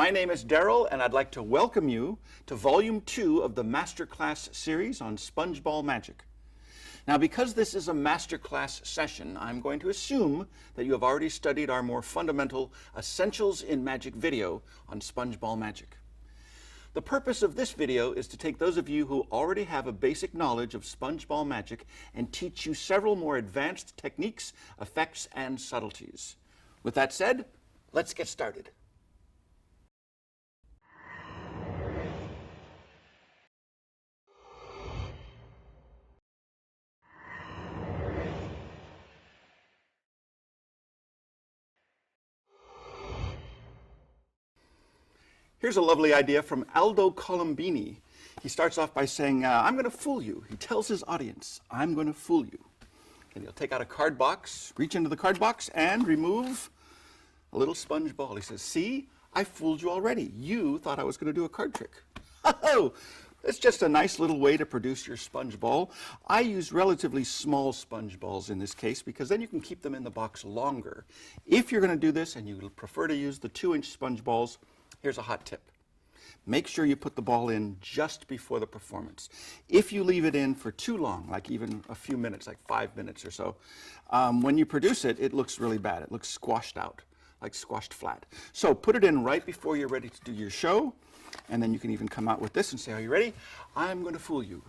My name is Daryl, and I'd like to welcome you to Volume 2 of the Masterclass series on Spongeball Magic. Now, because this is a Masterclass session, I'm going to assume that you have already studied our more fundamental Essentials in Magic video on Spongeball Magic. The purpose of this video is to take those of you who already have a basic knowledge of Spongeball Magic and teach you several more advanced techniques, effects, and subtleties. With that said, let's get started. Here's a lovely idea from Aldo Colombini. He starts off by saying, I'm going to fool you. He tells his audience, I'm going to fool you. And he'll take out a card box, reach into the card box, and remove a little sponge ball. He says, see, I fooled you already. You thought I was going to do a card trick. Oh, it's just a nice little way to produce your sponge ball. I use relatively small sponge balls in this case because then you can keep them in the box longer. If you're going to do this and you prefer to use the 2-inch sponge balls, here's a hot tip. Make sure you put the ball in just before the performance. If you leave it in for too long, like even a few minutes, like 5 minutes or so, when you produce it, it looks really bad. It looks squashed out, like squashed flat. So put it in right before you're ready to do your show, and then you can even come out with this and say, are you ready? I'm going to fool you.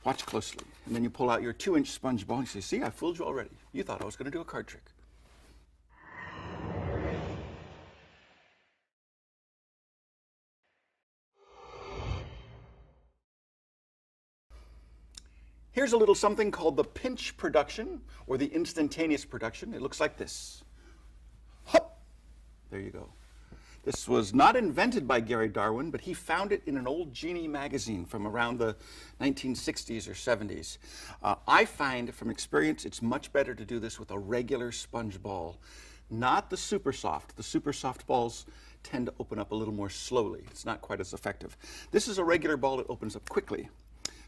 Watch closely. And then you pull out your 2-inch sponge ball and you say, see, I fooled you already. You thought I was going to do a card trick. Here's a little something called the pinch production, or the instantaneous production. It looks like this. Hop! There you go. This was not invented by Gary Darwin, but he found it in an old Genie magazine from around the 1960s or 70s. I find from experience it's much better to do this with a regular sponge ball, not the super soft. The super soft balls tend to open up a little more slowly. It's not quite as effective. This is a regular ball that opens up quickly.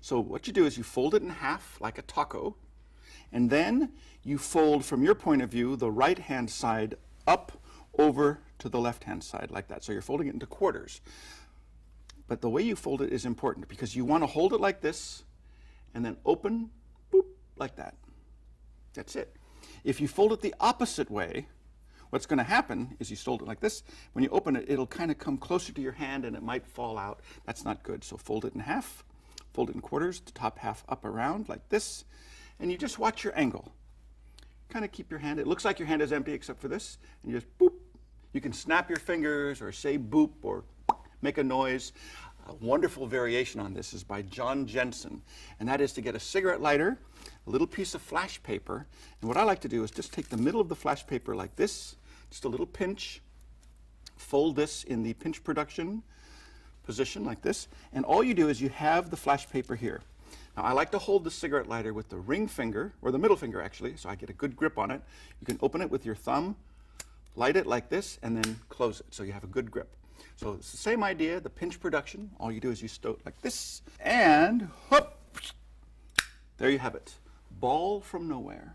So what you do is you fold it in half like a taco, and then you fold, from your point of view, the right-hand side up over to the left-hand side like that. So you're folding it into quarters. But the way you fold it is important because you want to hold it like this and then open, boop, like that. That's it. If you fold it the opposite way, what's going to happen is you fold it like this. When you open it, it'll kind of come closer to your hand and it might fall out. That's not good. So fold it in half. Fold it in quarters, the top half up around like this, and you just watch your angle. Kind of keep your hand, it looks like your hand is empty except for this, and you just boop. You can snap your fingers or say boop or make a noise. A wonderful variation on this is by John Jensen, and that is to get a cigarette lighter, a little piece of flash paper, and what I like to do is just take the middle of the flash paper like this, just a little pinch, fold this in the pinch production position like this, and all you do is you have the flash paper here. Now I like to hold the cigarette lighter with the ring finger, or the middle finger actually, so I get a good grip on it. You can open it with your thumb, light it like this, and then close it so you have a good grip. So it's the same idea, the pinch production. All you do is you stow it like this, and whoop, there you have it. Ball from nowhere.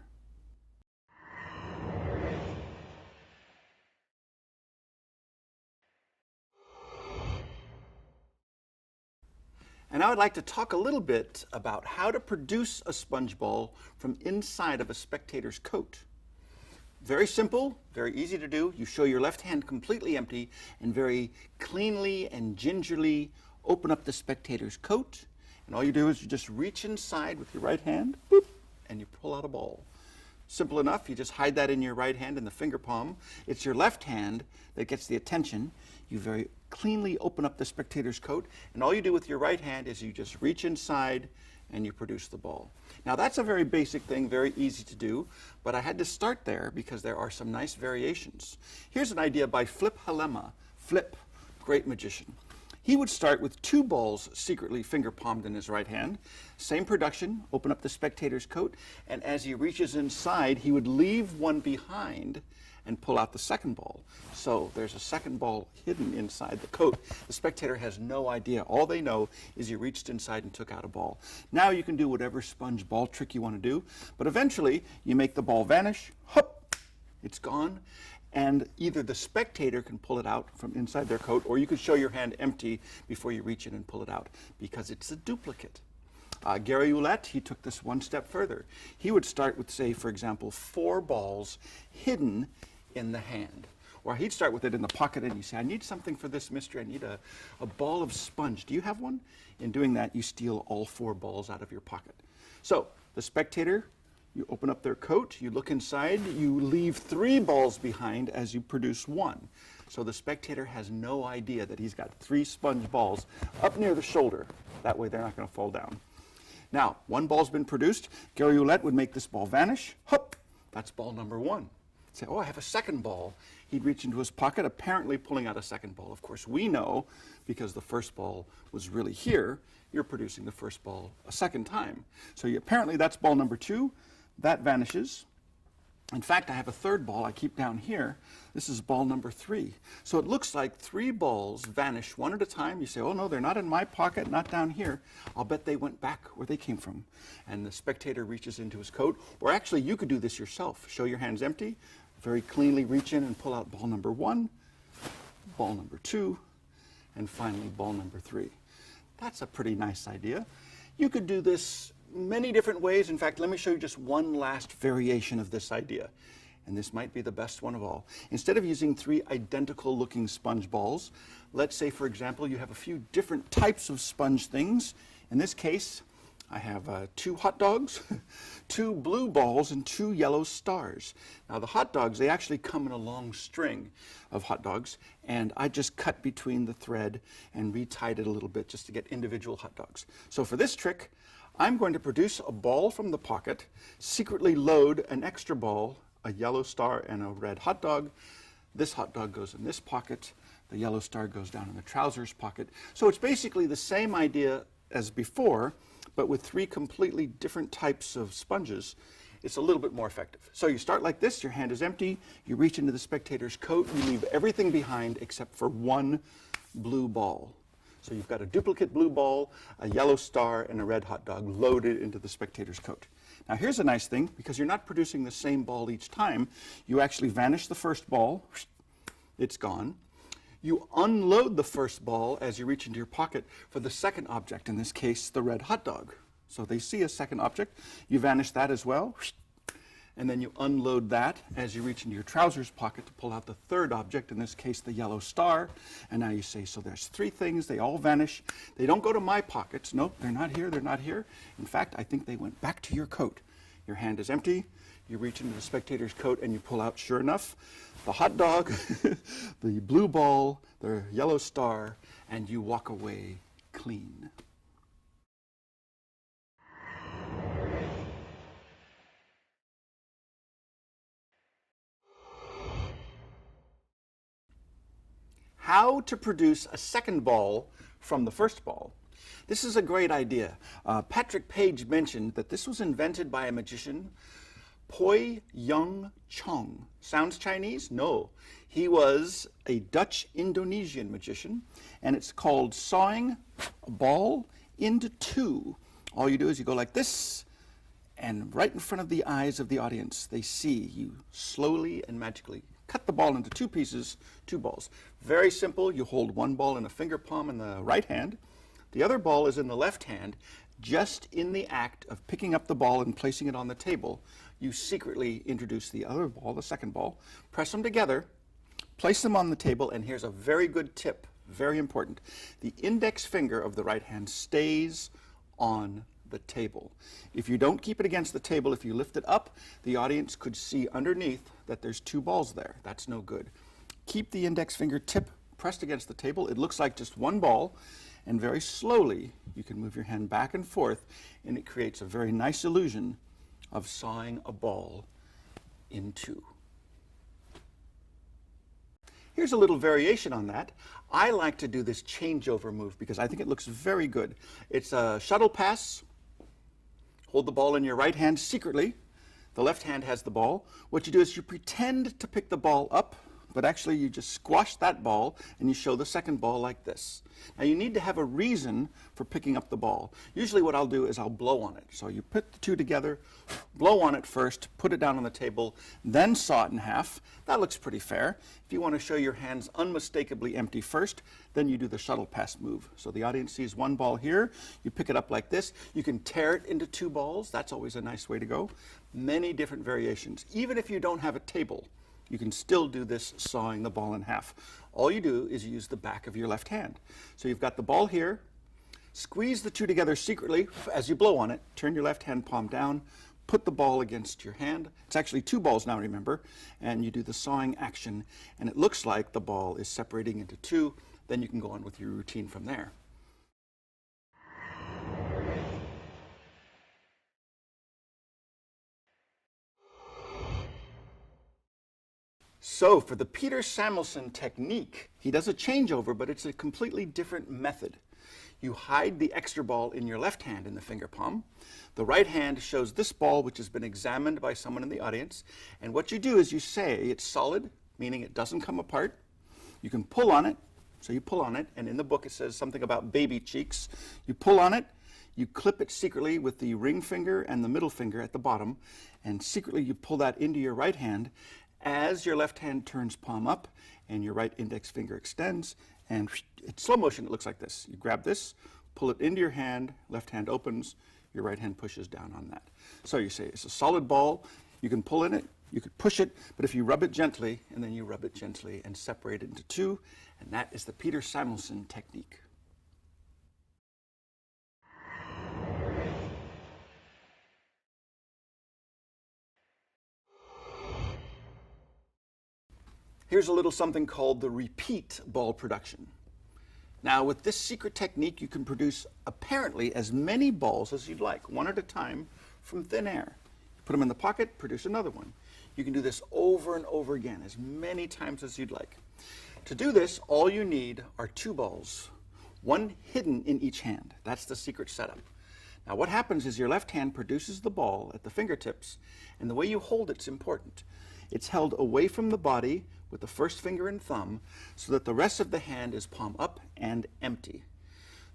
And now I'd like to talk a little bit about how to produce a sponge ball from inside of a spectator's coat. Very simple, very easy to do. You show your left hand completely empty and very cleanly and gingerly open up the spectator's coat. And all you do is you just reach inside with your right hand, boop, and you pull out a ball. Simple enough, you just hide that in your right hand in the finger palm. It's your left hand that gets the attention. You very cleanly open up the spectator's coat, and all you do with your right hand is you just reach inside and you produce the ball. Now that's a very basic thing, very easy to do, but I had to start there because there are some nice variations. Here's an idea by Flip Halema. Flip, great magician. He would start with 2 balls secretly finger palmed in his right hand. Same production, open up the spectator's coat, and as he reaches inside, he would leave one behind and pull out the second ball. So there's a second ball hidden inside the coat. The spectator has no idea. All they know is you reached inside and took out a ball. Now you can do whatever sponge ball trick you want to do, but eventually you make the ball vanish, hop, it's gone, and either the spectator can pull it out from inside their coat, or you could show your hand empty before you reach in and pull it out, because it's a duplicate. Gary Ouellette, he took this one step further. He would start with, say, for example, 4 balls hidden in the hand. Or he'd start with it in the pocket, and you say, I need something for this mystery. I need a ball of sponge. Do you have one? In doing that, you steal all 4 balls out of your pocket. So the spectator, you open up their coat, you look inside, you leave 3 balls behind as you produce 1. So the spectator has no idea that he's got 3 sponge balls up near the shoulder. That way they're not going to fall down. Now, 1 ball's been produced. Gary Ouellette would make this ball vanish. Hup! That's ball number 1. Say, oh, I have a second ball. He'd reach into his pocket, apparently pulling out a second ball. Of course, we know, because the first ball was really here, you're producing the first ball a second time. So apparently that's ball number 2. That vanishes. In fact, I have a third ball I keep down here. This is ball number 3. So it looks like 3 balls vanish one at a time. You say, oh no, they're not in my pocket, not down here. I'll bet they went back where they came from. And the spectator reaches into his coat. Or actually, you could do this yourself. Show your hands empty, very cleanly reach in and pull out ball number 1, ball number 2, and finally ball number 3. That's a pretty nice idea. You could do this many different ways. In fact, let me show you just one last variation of this idea. And this might be the best one of all. Instead of using 3 identical looking sponge balls, let's say, for example, you have a few different types of sponge things. In this case, I have 2 hot dogs, 2 blue balls, and 2 yellow stars. Now the hot dogs, they actually come in a long string of hot dogs, and I just cut between the thread and retied it a little bit just to get individual hot dogs. So for this trick, I'm going to produce a ball from the pocket, secretly load an extra ball, a yellow star and a red hot dog. This hot dog goes in this pocket, the yellow star goes down in the trousers pocket. So it's basically the same idea as before, but with 3 completely different types of sponges. It's a little bit more effective. So you start like this, your hand is empty, you reach into the spectator's coat, you leave everything behind except for 1 blue ball. So you've got a duplicate blue ball, a yellow star, and a red hot dog loaded into the spectator's coat. Now here's a nice thing, because you're not producing the same ball each time, you actually vanish the first ball, it's gone. You unload the first ball as you reach into your pocket for the second object, in this case, the red hot dog. So they see a second object, you vanish that as well, and then you unload that as you reach into your trousers pocket to pull out the third object, in this case the yellow star, and now you say, so there's 3 things, they all vanish. They don't go to my pockets. Nope, they're not here, they're not here. In fact, I think they went back to your coat. Your hand is empty, you reach into the spectator's coat and you pull out, sure enough, the hot dog, the blue ball, the yellow star, and you walk away clean. How to produce a second ball from the first ball. This is a great idea. Patrick Page mentioned that this was invented by a magician, Poi Young Chong. Sounds Chinese? No. He was a Dutch-Indonesian magician, and it's called sawing a ball into 2. All you do is you go like this, and right in front of the eyes of the audience, they see you slowly and magically cut the ball into 2 pieces, 2 balls. Very simple. You hold 1 ball in a finger palm in the right hand. The other ball is in the left hand. Just in the act of picking up the ball and placing it on the table, you secretly introduce the other ball, the second ball, press them together, place them on the table, and here's a very good tip, very important. The index finger of the right hand stays on the table. If you don't keep it against the table, if you lift it up, the audience could see underneath that there's 2 balls there. That's no good. Keep the index finger tip pressed against the table. It looks like just 1 ball, and very slowly you can move your hand back and forth, and it creates a very nice illusion of sawing a ball in 2. Here's a little variation on that. I like to do this changeover move because I think it looks very good. It's a shuttle pass. Hold the ball in your right hand secretly. The left hand has the ball. What you do is you pretend to pick the ball up but actually you just squash that ball and you show the second ball like this. Now you need to have a reason for picking up the ball. Usually what I'll do is I'll blow on it. So you put the two together, blow on it first, put it down on the table, then saw it in half. That looks pretty fair. If you want to show your hands unmistakably empty first, then you do the shuttle pass move. So the audience sees one ball here, you pick it up like this. You can tear it into two balls. That's always a nice way to go. Many different variations. Even if you don't have a table, you can still do this sawing the ball in half. All you do is use the back of your left hand. So you've got the ball here, squeeze the two together secretly as you blow on it, turn your left hand palm down, put the ball against your hand. It's actually two balls now, remember, and you do the sawing action, and it looks like the ball is separating into two. Then you can go on with your routine from there. So for the Peter Samuelson technique, he does a changeover, but it's a completely different method. You hide the extra ball in your left hand in the finger palm. The right hand shows this ball, which has been examined by someone in the audience. And what you do is you say it's solid, meaning it doesn't come apart. You can pull on it. So you pull on it, and in the book it says something about baby cheeks. You pull on it, you clip it secretly with the ring finger and the middle finger at the bottom, and secretly you pull that into your right hand as your left hand turns palm up and your right index finger extends, and in slow motion it looks like this. You grab this, pull it into your hand, left hand opens, your right hand pushes down on that. So you say it's a solid ball, you can pull in it, you could push it, but if you rub it gently, and then you rub it gently and separate it into two, and that is the Peter Samuelson technique. Here's a little something called the repeat ball production. Now with this secret technique, you can produce apparently as many balls as you'd like, one at a time from thin air. Put them in the pocket, produce another one. You can do this over and over again, as many times as you'd like. To do this, all you need are two balls, one hidden in each hand. That's the secret setup. Now what happens is your left hand produces the ball at the fingertips, and the way you hold it's important. It's held away from the body with the first finger and thumb so that the rest of the hand is palm up and empty.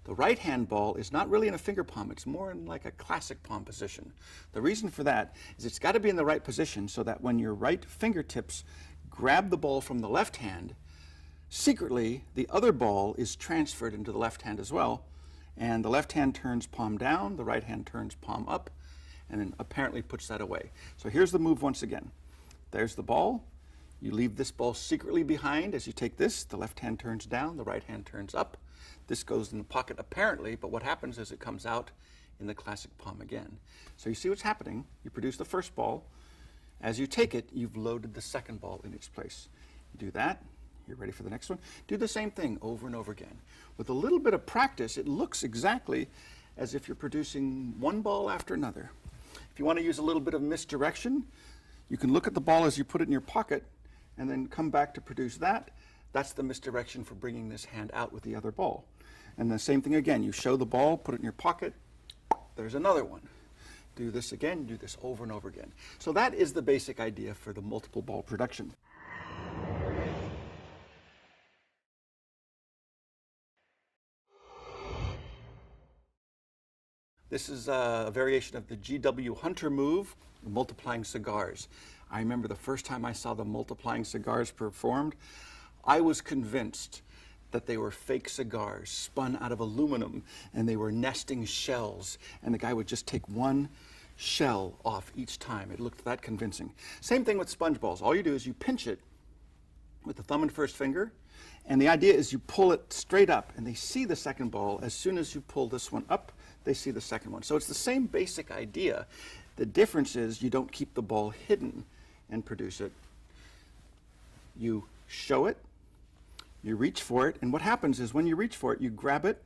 The right hand ball is not really in a finger palm, it's more in like a classic palm position. The reason for that is it's got to be in the right position so that when your right fingertips grab the ball from the left hand, secretly the other ball is transferred into the left hand as well, and the left hand turns palm down, the right hand turns palm up, and then apparently puts that away. So here's the move once again. There's the ball. You leave this ball secretly behind as you take this. The left hand turns down, the right hand turns up. This goes in the pocket apparently, but what happens is it comes out in the classic palm again. So you see what's happening. You produce the first ball. As you take it, you've loaded the second ball in its place. You do that. You're ready for the next one. Do the same thing over and over again. With a little bit of practice, it looks exactly as if you're producing one ball after another. If you want to use a little bit of misdirection, you can look at the ball as you put it in your pocket and then come back to produce that. That's the misdirection for bringing this hand out with the other ball. And the same thing again. You show the ball, put it in your pocket. There's another one. Do this again, do this over and over again. So that is the basic idea for the multiple ball production. This is a variation of the G.W. Hunter move, multiplying cigars. I remember the first time I saw the multiplying cigars performed, I was convinced that they were fake cigars spun out of aluminum and they were nesting shells, and the guy would just take one shell off each time. It looked that convincing. Same thing with sponge balls. All you do is you pinch it with the thumb and first finger, and the idea is you pull it straight up and they see the second ball. As soon as you pull this one up, they see the second one. So it's the same basic idea. The difference is you don't keep the ball hidden and produce it. You show it, you reach for it, and what happens is when you reach for it, you grab it,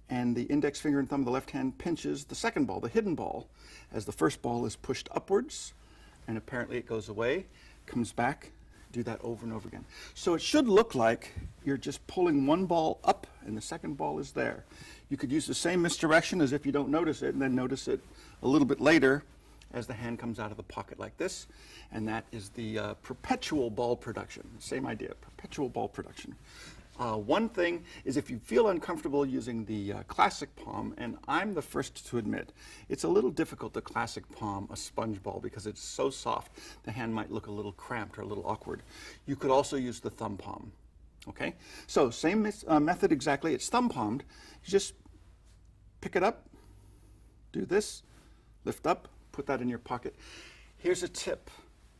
and the index finger and thumb of the left hand pinches the second ball, the hidden ball, as the first ball is pushed upwards, and apparently it goes away, comes back. Do that over and over again. So it should look like you're just pulling one ball up and the second ball is there. You could use the same misdirection as if you don't notice it and then notice it a little bit later as the hand comes out of the pocket like this. And that is the perpetual ball production. Same idea, perpetual ball production. One thing is if you feel uncomfortable using the classic palm, and I'm the first to admit, it's a little difficult to classic palm a sponge ball because it's so soft, the hand might look a little cramped or a little awkward. You could also use the thumb palm. Okay, so same method exactly. It's thumb palmed. You just pick it up, do this, lift up, put that in your pocket. Here's a tip.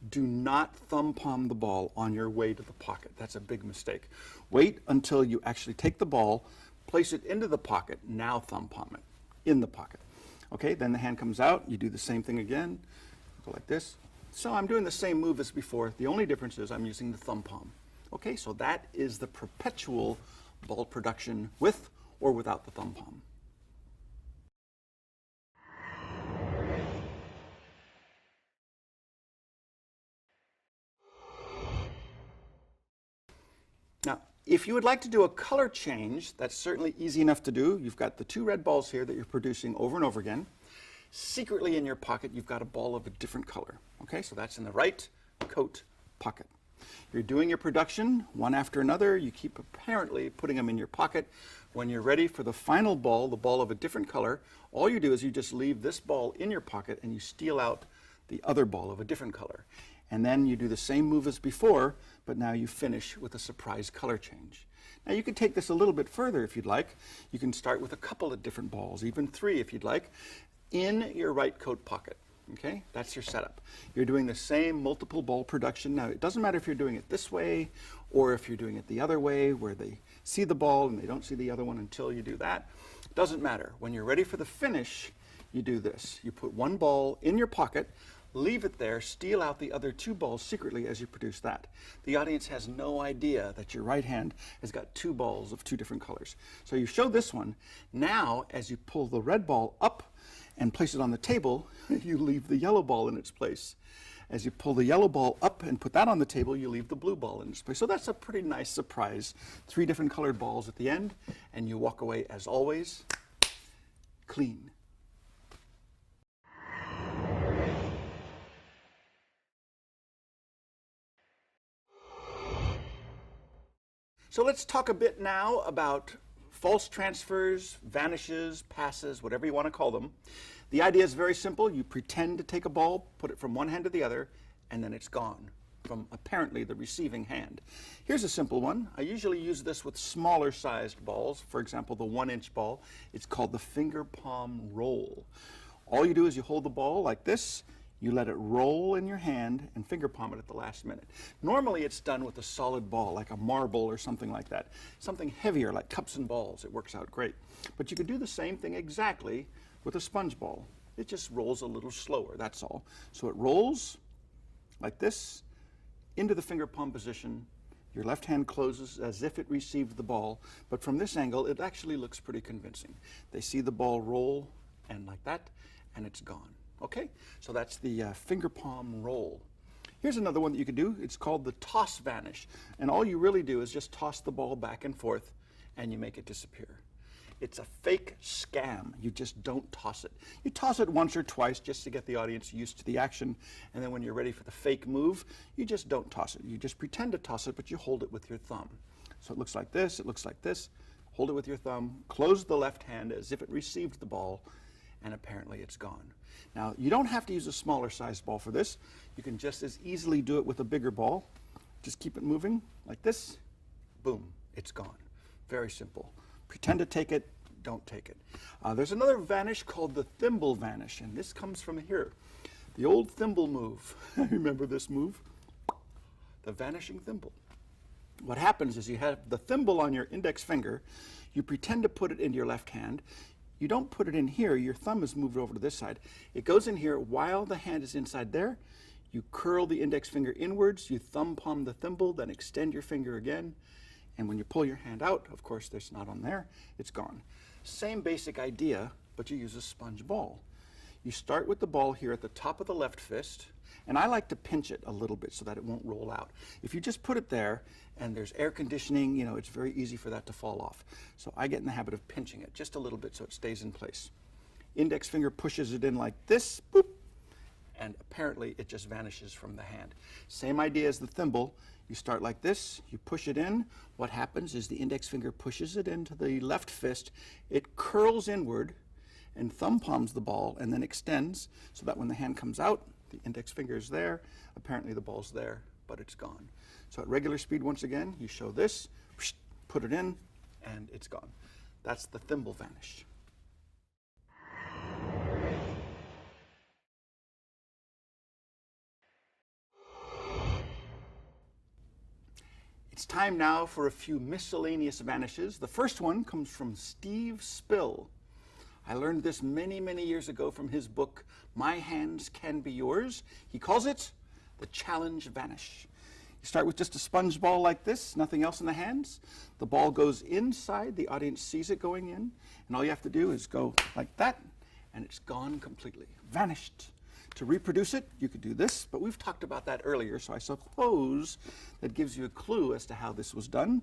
Do not thumb palm the ball on your way to the pocket. That's a big mistake. Wait until you actually take the ball, place it into the pocket, now thumb palm it in the pocket. Okay, then the hand comes out, you do the same thing again, go like this. So I'm doing the same move as before. The only difference is I'm using the thumb palm. Okay, so that is the perpetual ball production with or without the thumb palm. Now, if you would like to do a color change, that's certainly easy enough to do. You've got the two red balls here that you're producing over and over again. Secretly in your pocket, you've got a ball of a different color. Okay, so that's in the right coat pocket. You're doing your production one after another. You keep apparently putting them in your pocket. When you're ready for the final ball, the ball of a different color, all you do is you just leave this ball in your pocket and you steal out the other ball of a different color. And then you do the same move as before, but now you finish with a surprise color change. Now you can take this a little bit further if you'd like. You can start with a couple of different balls, even 3 if you'd like, in your right coat pocket. Okay, that's your setup. You're doing the same multiple ball production. Now it doesn't matter if you're doing it this way or if you're doing it the other way where they see the ball and they don't see the other one until you do that. It doesn't matter. When you're ready for the finish, you do this. You put one ball in your pocket, leave it there, steal out the other 2 balls secretly as you produce that. The audience has no idea that your right hand has got 2 balls of 2 different colors. So you show this one. Now, as you pull the red ball up and place it on the table, you leave the yellow ball in its place. As you pull the yellow ball up and put that on the table, you leave the blue ball in its place. So that's a pretty nice surprise. 3 different colored balls at the end, and you walk away, as always, clean. So let's talk a bit now about false transfers, vanishes, passes, whatever you want to call them. The idea is very simple. You pretend to take a ball, put it from one hand to the other, and then it's gone from apparently the receiving hand. Here's a simple one. I usually use this with smaller sized balls. For example, the 1-inch ball. It's called the finger palm roll. All you do is you hold the ball like this. You let it roll in your hand and finger palm it at the last minute. Normally it's done with a solid ball, like a marble or something like that. Something heavier, like cups and balls. It works out great. But you can do the same thing exactly with a sponge ball. It just rolls a little slower, that's all. So it rolls like this into the finger palm position. Your left hand closes as if it received the ball, but from this angle it actually looks pretty convincing. They see the ball roll and like that, and it's gone. Okay, so that's the finger palm roll. Here's another one that you could do. It's called the toss vanish. And all you really do is just toss the ball back and forth and you make it disappear. It's a fake scam. You just don't toss it. You toss it once or twice just to get the audience used to the action. And then when you're ready for the fake move, you just don't toss it. You just pretend to toss it, but you hold it with your thumb. So it looks like this, it looks like this. Hold it with your thumb, close the left hand as if it received the ball, and apparently it's gone. Now, you don't have to use a smaller sized ball for this. You can just as easily do it with a bigger ball. Just keep it moving like this. Boom, it's gone. Very simple. Pretend to take it, don't take it. There's another vanish called the thimble vanish, and this comes from here. The old thimble move. Remember this move? The vanishing thimble. What happens is you have the thimble on your index finger. You pretend to put it into your left hand. You don't put it in here. Your thumb is moved over to this side. It goes in here while the hand is inside there. You curl the index finger inwards. You thumb palm the thimble, then extend your finger again. And when you pull your hand out, of course, there's not on there. It's gone. Same basic idea, but you use a sponge ball. You start with the ball here at the top of the left fist, and I like to pinch it a little bit so that it won't roll out. If you just put it there and there's air conditioning, you know, it's very easy for that to fall off. So I get in the habit of pinching it just a little bit so it stays in place. Index finger pushes it in like this, boop, and apparently it just vanishes from the hand. Same idea as the thimble. You start like this, you push it in. What happens is the index finger pushes it into the left fist, it curls inward and thumb palms the ball and then extends so that when the hand comes out, the index finger is there, apparently the ball's there, but it's gone. So at regular speed, once again, you show this, put it in, and it's gone. That's the thimble vanish. It's time now for a few miscellaneous vanishes. The first one comes from Steve Spill. I learned this many, many years ago from his book, My Hands Can Be Yours. He calls it the challenge vanish. You start with just a sponge ball like this, nothing else in the hands. The ball goes inside, the audience sees it going in, and all you have to do is go like that, and it's gone completely, vanished. To reproduce it, you could do this, but we've talked about that earlier, so I suppose that gives you a clue as to how this was done.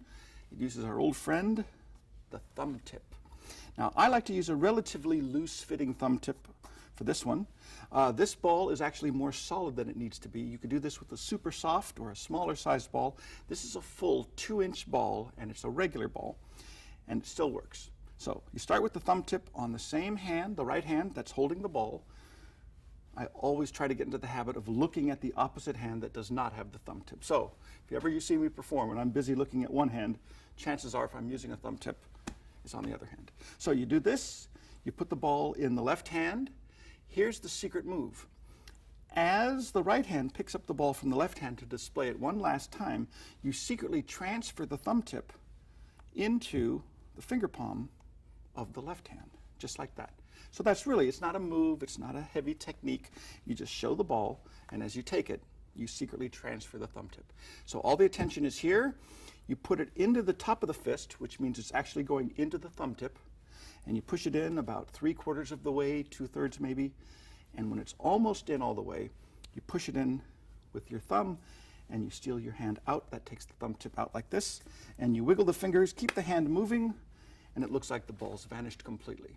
It uses our old friend, the thumb tip. Now, I like to use a relatively loose-fitting thumb tip for this one. This ball is actually more solid than it needs to be. You could do this with a super soft or a smaller sized ball. This is a full 2-inch ball, and it's a regular ball, and it still works. So you start with the thumb tip on the same hand, the right hand that's holding the ball. I always try to get into the habit of looking at the opposite hand that does not have the thumb tip. So if ever you see me perform and I'm busy looking at one hand, chances are if I'm using a thumb tip, it's on the other hand. So you do this, you put the ball in the left hand. Here's the secret move. As the right hand picks up the ball from the left hand to display it one last time, you secretly transfer the thumb tip into the finger palm of the left hand, just like that. So that's really, it's not a move, it's not a heavy technique. You just show the ball, and as you take it, you secretly transfer the thumb tip. So all the attention is here. You put it into the top of the fist, which means it's actually going into the thumb tip, and you push it in about 3/4 of the way, 2/3 maybe, and when it's almost in all the way, you push it in with your thumb, and you steal your hand out. That takes the thumb tip out like this, and you wiggle the fingers, keep the hand moving, and it looks like the ball's vanished completely.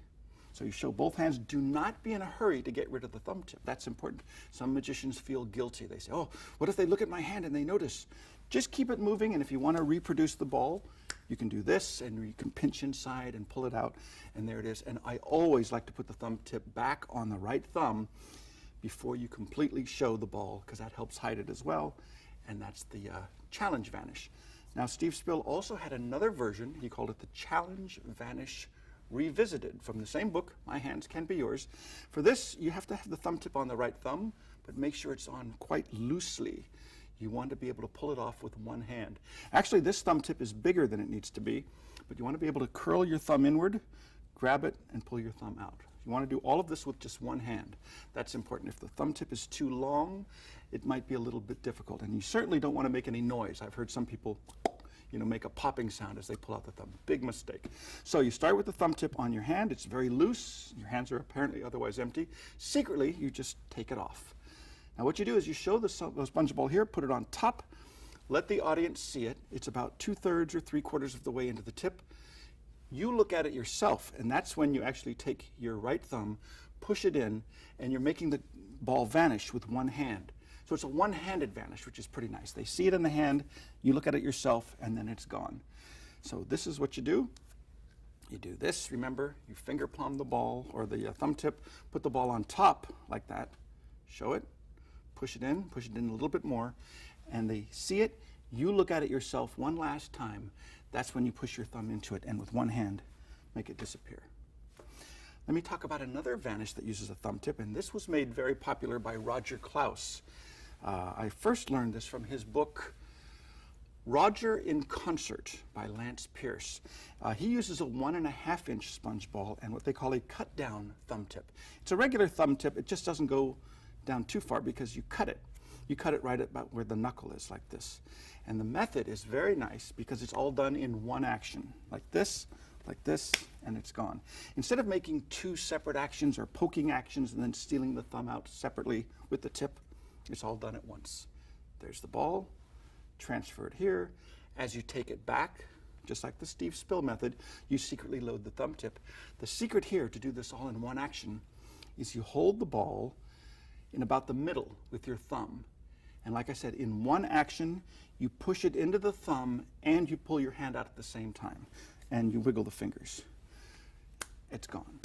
So you show both hands. Do not be in a hurry to get rid of the thumb tip. That's important. Some magicians feel guilty. They say, oh, what if they look at my hand and they notice? Just keep it moving, and if you want to reproduce the ball, you can do this, and you can pinch inside and pull it out, and there it is. And I always like to put the thumb tip back on the right thumb before you completely show the ball, because that helps hide it as well, and that's the challenge vanish. Now, Steve Spill also had another version. He called it the challenge vanish revisited, from the same book, My Hands Can Be Yours. For this, you have to have the thumb tip on the right thumb, but make sure it's on quite loosely. You want to be able to pull it off with one hand. Actually, this thumb tip is bigger than it needs to be, but you want to be able to curl your thumb inward, grab it, and pull your thumb out. You want to do all of this with just one hand. That's important. If the thumb tip is too long, it might be a little bit difficult, and you certainly don't want to make any noise. I've heard some people make a popping sound as they pull out the thumb. Big mistake. So you start with the thumb tip on your hand. It's very loose. Your hands are apparently otherwise empty. Secretly, you just take it off. Now what you do is you show the sponge ball here, put it on top, let the audience see it. It's about 2/3 or 3/4 of the way into the tip. You look at it yourself, and that's when you actually take your right thumb, push it in, and you're making the ball vanish with one hand. So it's a one-handed vanish, which is pretty nice. They see it in the hand, you look at it yourself, and then it's gone. So this is what you do. You do this, remember, you finger palm the ball, or the thumb tip, put the ball on top like that, show it, push it in a little bit more, and they see it. You look at it yourself one last time. That's when you push your thumb into it, and with one hand, make it disappear. Let me talk about another vanish that uses a thumb tip, and this was made very popular by Roger Klaus. I first learned this from his book, Roger in Concert by Lance Pierce. He uses a 1.5-inch sponge ball and what they call a cut-down thumb tip. It's a regular thumb tip. It just doesn't go down too far because you cut it. You cut it right about where the knuckle is, like this. And the method is very nice because it's all done in one action, like this, and it's gone. Instead of making two separate actions or poking actions and then stealing the thumb out separately with the tip, it's all done at once. There's the ball, transfer it here. As you take it back, just like the Steve Spill method, you secretly load the thumb tip. The secret here to do this all in one action is you hold the ball in about the middle with your thumb. And like I said, in one action, you push it into the thumb and you pull your hand out at the same time. And you wiggle the fingers. It's gone.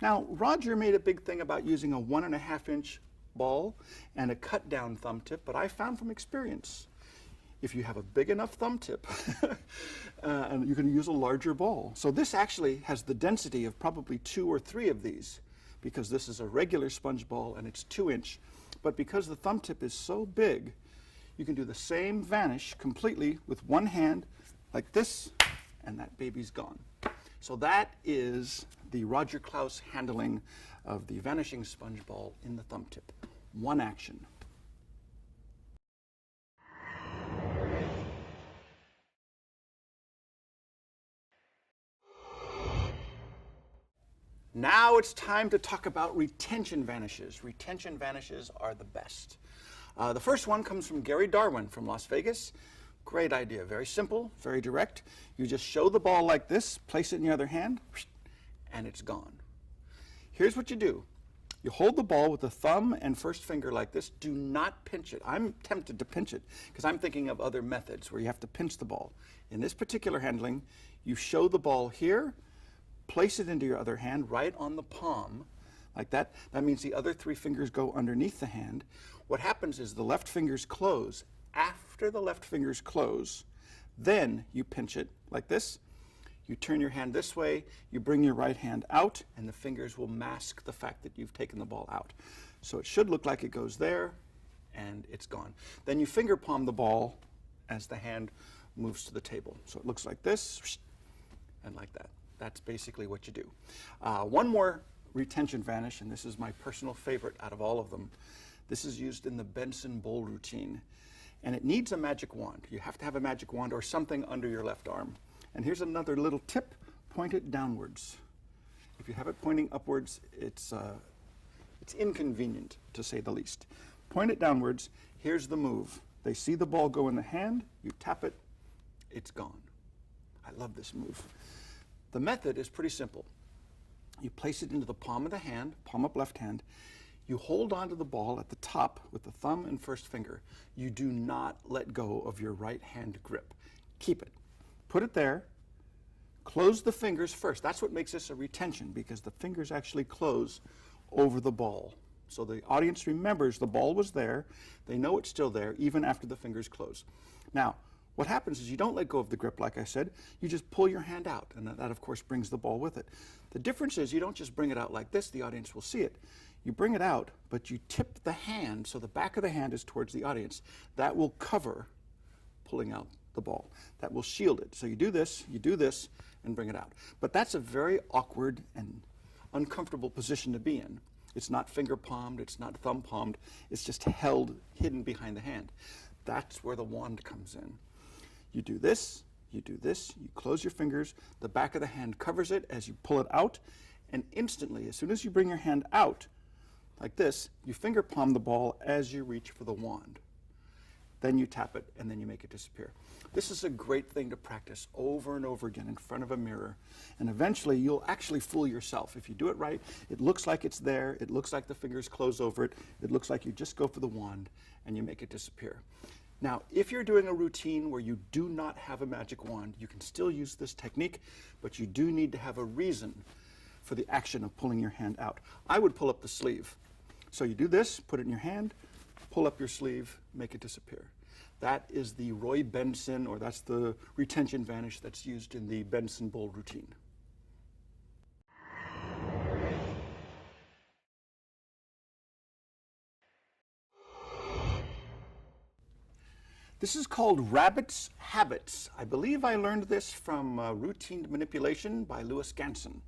Now, Roger made a big thing about using a 1.5-inch ball and a cut down thumb tip, but I found from experience, if you have a big enough thumb tip, and you can use a larger ball. So this actually has the density of probably 2 or 3 of these, because this is a regular sponge ball and it's 2-inch. But because the thumb tip is so big, you can do the same vanish completely with one hand, like this, and that baby's gone. So that is the Roger Klaus handling of the vanishing sponge ball in the thumb tip. One action. Now it's time to talk about retention vanishes. Retention vanishes are the best. The first one comes from Gary Darwin from Las Vegas. Great idea, very simple, very direct. You just show the ball like this, place it in your other hand, and it's gone. Here's what you do. You hold the ball with the thumb and first finger like this. Do not pinch it. I'm tempted to pinch it because I'm thinking of other methods where you have to pinch the ball. In this particular handling, you show the ball here, place it into your other hand right on the palm like that. That means the other 3 fingers go underneath the hand. What happens is the left fingers close. After the left fingers close, then you pinch it like this. You turn your hand this way, you bring your right hand out, and the fingers will mask the fact that you've taken the ball out. So it should look like it goes there, and it's gone. Then you finger palm the ball as the hand moves to the table. So it looks like this, and like that. That's basically what you do. One more retention vanish, and this is my personal favorite out of all of them. This is used in the Benson bowl routine, and it needs a magic wand. You have to have a magic wand or something under your left arm. And here's another little tip: point it downwards. If you have it pointing upwards, it's inconvenient, to say the least. Point it downwards. Here's the move. They see the ball go in the hand, you tap it, it's gone. I love this move. The method is pretty simple. You place it into the palm of the hand, palm up left hand. You hold onto the ball at the top with the thumb and first finger. You do not let go of your right hand grip. Keep it. Put it there. Close the fingers first. That's what makes this a retention, because the fingers actually close over the ball. So the audience remembers the ball was there. They know it's still there even after the fingers close. Now, what happens is you don't let go of the grip, like I said. You just pull your hand out, and that of course brings the ball with it. The difference is you don't just bring it out like this. The audience will see it. You bring it out, but you tip the hand so the back of the hand is towards the audience. That will cover pulling out the ball. That will shield it. So you do this, and bring it out. But that's a very awkward and uncomfortable position to be in. It's not finger palmed, it's not thumb palmed, it's just held hidden behind the hand. That's where the wand comes in. You do this, you close your fingers, the back of the hand covers it as you pull it out, and instantly, as soon as you bring your hand out, like this, you finger palm the ball as you reach for the wand. Then you tap it, and then you make it disappear. This is a great thing to practice over and over again in front of a mirror, and eventually you'll actually fool yourself. If you do it right, it looks like it's there, it looks like the fingers close over it, it looks like you just go for the wand, and you make it disappear. Now, if you're doing a routine where you do not have a magic wand, you can still use this technique, but you do need to have a reason for the action of pulling your hand out. I would pull up the sleeve. So you do this, put it in your hand, pull up your sleeve, make it disappear. That is the Roy Benson, or that's the retention vanish that's used in the Benson bowl routine. This is called Rabbit's Habits. I believe I learned this from Routine Manipulation by Louis Ganson.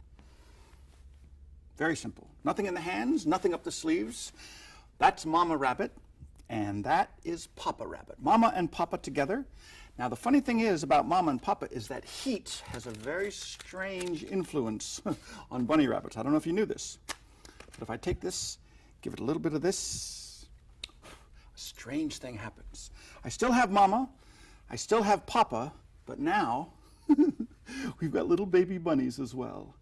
Very simple. Nothing in the hands, nothing up the sleeves. That's Mama Rabbit, and that is Papa Rabbit. Mama and Papa together. Now, the funny thing is about Mama and Papa is that heat has a very strange influence on bunny rabbits. I don't know if you knew this, but if I take this, give it a little bit of this, a strange thing happens. I still have Mama, I still have Papa, but now we've got little baby bunnies as well.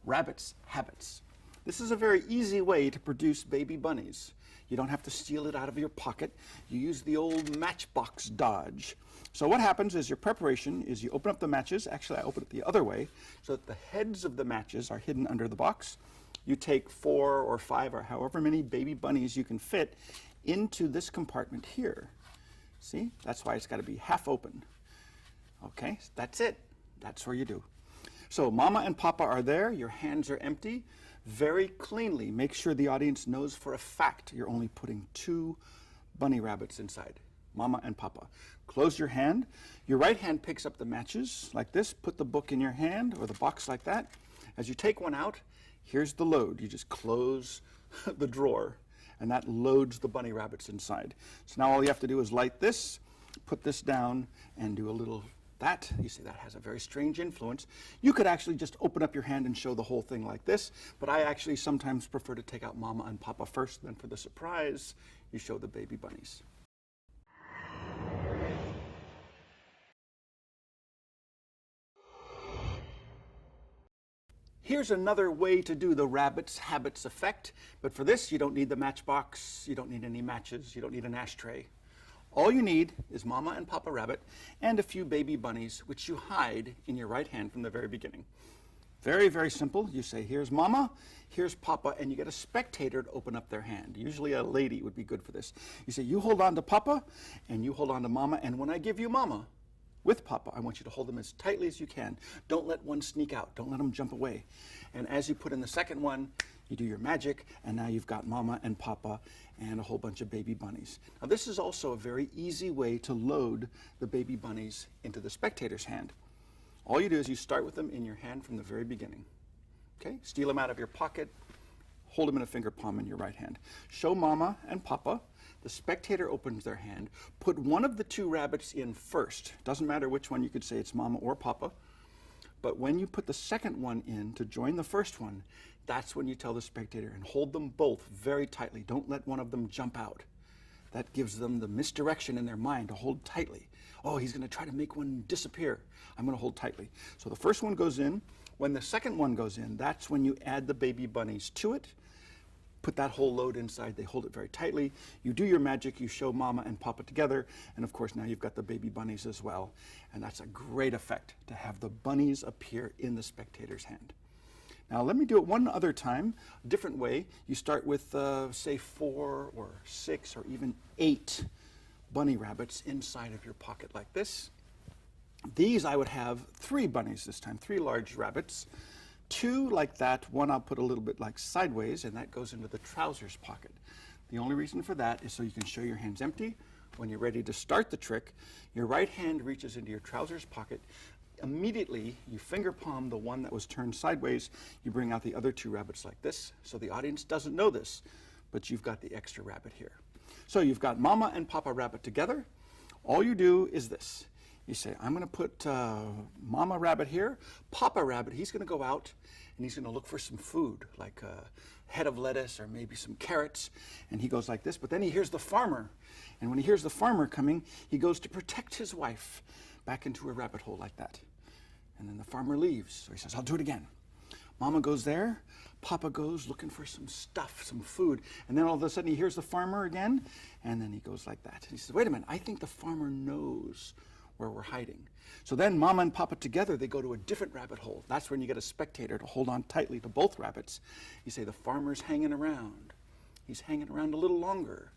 Rabbit's habits. This is a very easy way to produce baby bunnies. You don't have to steal it out of your pocket. You use the old matchbox dodge. So what happens is your preparation is you open up the matches. Actually, I open it the other way so that the heads of the matches are hidden under the box. You take 4 or 5 or however many baby bunnies you can fit into this compartment here. See? That's why it's got to be half open. Okay, that's it. That's where you do. So Mama and Papa are there. Your hands are empty. Very cleanly, make sure the audience knows for a fact you're only putting 2 bunny rabbits inside. Mama and Papa. Close your hand. Your right hand picks up the matches like this. Put the book in your hand or the box like that. As you take one out, here's the load. You just close the drawer and that loads the bunny rabbits inside. So now all you have to do is light this, put this down, and do a little that. You see that has a very strange influence. You could actually just open up your hand and show the whole thing like this, but I actually sometimes prefer to take out Mama and Papa first, then for the surprise, you show the baby bunnies. Here's another way to do the rabbit's habits effect, but for this you don't need the matchbox, you don't need any matches, you don't need an ashtray. All you need is Mama and Papa Rabbit and a few baby bunnies, which you hide in your right hand from the very beginning. Very, very simple. You say, here's Mama, here's Papa, and you get a spectator to open up their hand. Usually a lady would be good for this. You say, you hold on to Papa, and you hold on to Mama, and when I give you Mama with Papa, I want you to hold them as tightly as you can. Don't let one sneak out. Don't let them jump away. And as you put in the second one, you do your magic, and now you've got Mama and Papa and a whole bunch of baby bunnies. Now this is also a very easy way to load the baby bunnies into the spectator's hand. All you do is you start with them in your hand from the very beginning. Okay? Steal them out of your pocket, hold them in a finger palm in your right hand. Show Mama and Papa. The spectator opens their hand. Put one of the 2 rabbits in first. Doesn't matter which one, you could say it's Mama or Papa. But when you put the second one in to join the first one, that's when you tell the spectator, and hold them both very tightly. Don't let one of them jump out. That gives them the misdirection in their mind to hold tightly. Oh, he's going to try to make one disappear. I'm going to hold tightly. So the first one goes in. When the second one goes in, that's when you add the baby bunnies to it. Put that whole load inside. They hold it very tightly. You do your magic. You show Mama and Papa together. And of course, now you've got the baby bunnies as well. And that's a great effect to have the bunnies appear in the spectator's hand. Now let me do it one other time, a different way. You start with, say, 4 or 6 or even 8 bunny rabbits inside of your pocket like this. These I would have 3 bunnies this time, 3 large rabbits. 2 like that, one I'll put a little bit like sideways, and that goes into the trousers pocket. The only reason for that is so you can show your hands empty. When you're ready to start the trick, your right hand reaches into your trousers pocket. Immediately, you finger palm the one that was turned sideways. You bring out the other 2 rabbits like this. So the audience doesn't know this, but you've got the extra rabbit here. So you've got Mama and Papa Rabbit together. All you do is this. You say, I'm going to put Mama Rabbit here. Papa Rabbit, he's going to go out and he's going to look for some food, like a head of lettuce or maybe some carrots. And he goes like this, but then he hears the farmer. And when he hears the farmer coming, he goes to protect his wife back into a rabbit hole like that. And then the farmer leaves. So he says, I'll do it again. Mama goes there. Papa goes looking for some stuff, some food. And then all of a sudden he hears the farmer again. And then he goes like that. And he says, wait a minute, I think the farmer knows where we're hiding. So then Mama and Papa together, they go to a different rabbit hole. That's when you get a spectator to hold on tightly to both rabbits. You say, the farmer's hanging around. He's hanging around a little longer.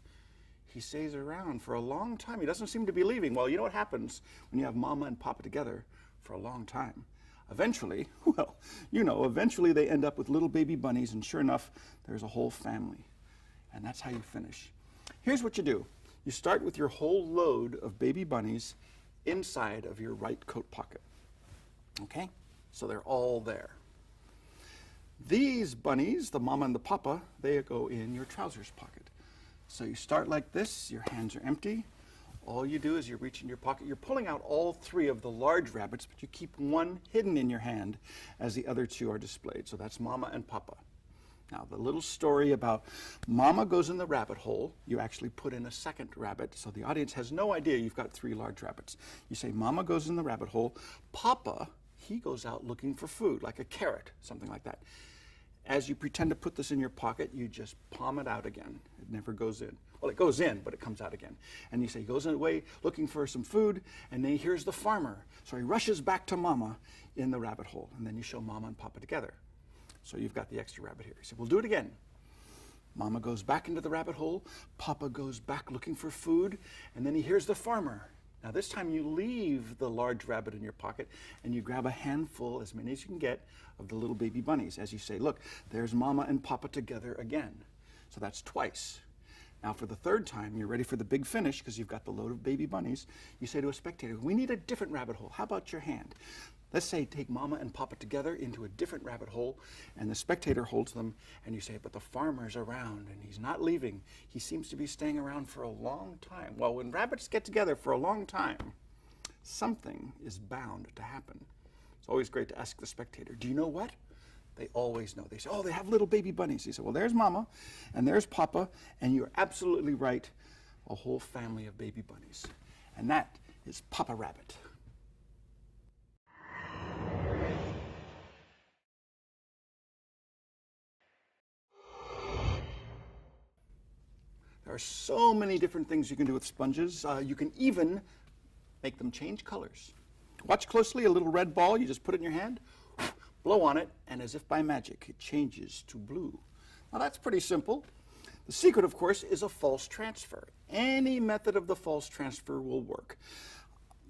He stays around for a long time. He doesn't seem to be leaving. Well, you know what happens when you have Mama and Papa together for a long time? Eventually, well, you know, eventually they end up with little baby bunnies, and sure enough, there's a whole family. And that's how you finish. Here's what you do. You start with your whole load of baby bunnies inside of your right coat pocket. Okay? So they're all there. These bunnies, the Mama and the Papa, they go in your trousers pocket. So you start like this, your hands are empty. All you do is you reach in your pocket. You're pulling out all 3 of the large rabbits, but you keep one hidden in your hand as the other 2 are displayed. So that's Mama and Papa. Now, the little story about Mama goes in the rabbit hole, you actually put in a second rabbit, so the audience has no idea you've got 3 large rabbits. You say Mama goes in the rabbit hole. Papa, he goes out looking for food, like a carrot, something like that. as you pretend to put this in your pocket, you just palm it out again. It never goes in. Well, it goes in, but it comes out again. And you say he goes away looking for some food, and then here's the farmer. So he rushes back to Mama in the rabbit hole, and then you show Mama and Papa together. So you've got the extra rabbit here. You say, we'll do it again. Mama goes back into the rabbit hole, Papa goes back looking for food, and then he hears the farmer. Now this time you leave the large rabbit in your pocket and you grab a handful, as many as you can get, of the little baby bunnies as you say, look, there's Mama and Papa together again. So that's twice. Now for the third time, you're ready for the big finish because you've got the load of baby bunnies. You say to a spectator, we need a different rabbit hole. How about your hand? Let's say take Mama and Papa together into a different rabbit hole, and the spectator holds them, and you say, but the farmer's around, and he's not leaving. He seems to be staying around for a long time. Well, when rabbits get together for a long time, something is bound to happen. It's always great to ask the spectator, do you know what? They always know. They say, oh, they have little baby bunnies. You say, well, there's Mama, and there's Papa, and you're absolutely right, a whole family of baby bunnies. And that is Papa Rabbit. There are so many different things you can do with sponges. You can even make them change colors. Watch closely, a little red ball, you just put it in your hand, blow on it, and as if by magic, it changes to blue. Now that's pretty simple. The secret, of course, is a false transfer. Any method of the false transfer will work.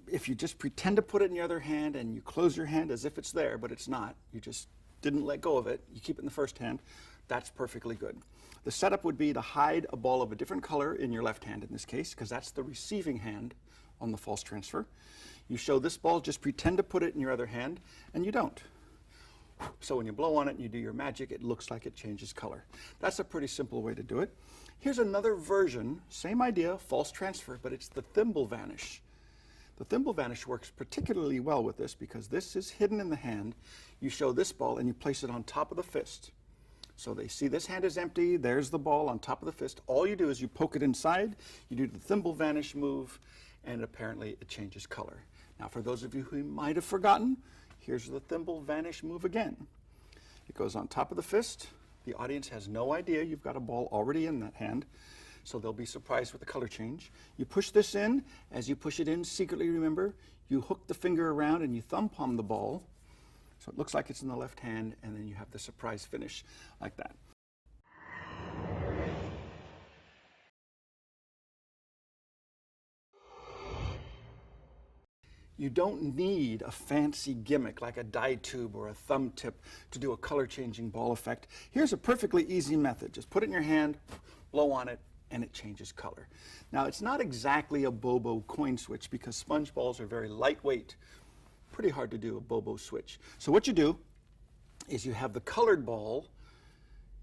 If you just pretend to put it in your other hand and you close your hand as if it's there, but it's not, you just didn't let go of it, you keep it in the first hand, that's perfectly good. The setup would be to hide a ball of a different color in your left hand in this case, because that's the receiving hand on the false transfer. You show this ball, just pretend to put it in your other hand, and you don't. So when you blow on it and you do your magic, it looks like it changes color. That's a pretty simple way to do it. Here's another version, same idea, false transfer, but it's the thimble vanish. The thimble vanish works particularly well with this because this is hidden in the hand. You show this ball and you place it on top of the fist. So they see this hand is empty, there's the ball on top of the fist. All you do is you poke it inside, you do the thimble vanish move, and apparently it changes color. Now for those of you who might have forgotten, here's the thimble vanish move again. It goes on top of the fist. The audience has no idea you've got a ball already in that hand, so they'll be surprised with the color change. You push this in. As you push it in, secretly remember, you hook the finger around and you thumb palm the ball. So it looks like it's in the left hand, and then you have the surprise finish like that. You don't need a fancy gimmick like a dye tube or a thumb tip to do a color changing ball effect. Here's a perfectly easy method. Just put it in your hand, blow on it, and it changes color. Now it's not exactly a Bobo coin switch because sponge balls are very lightweight. Pretty hard to do a Bobo switch. So what you do is you have the colored ball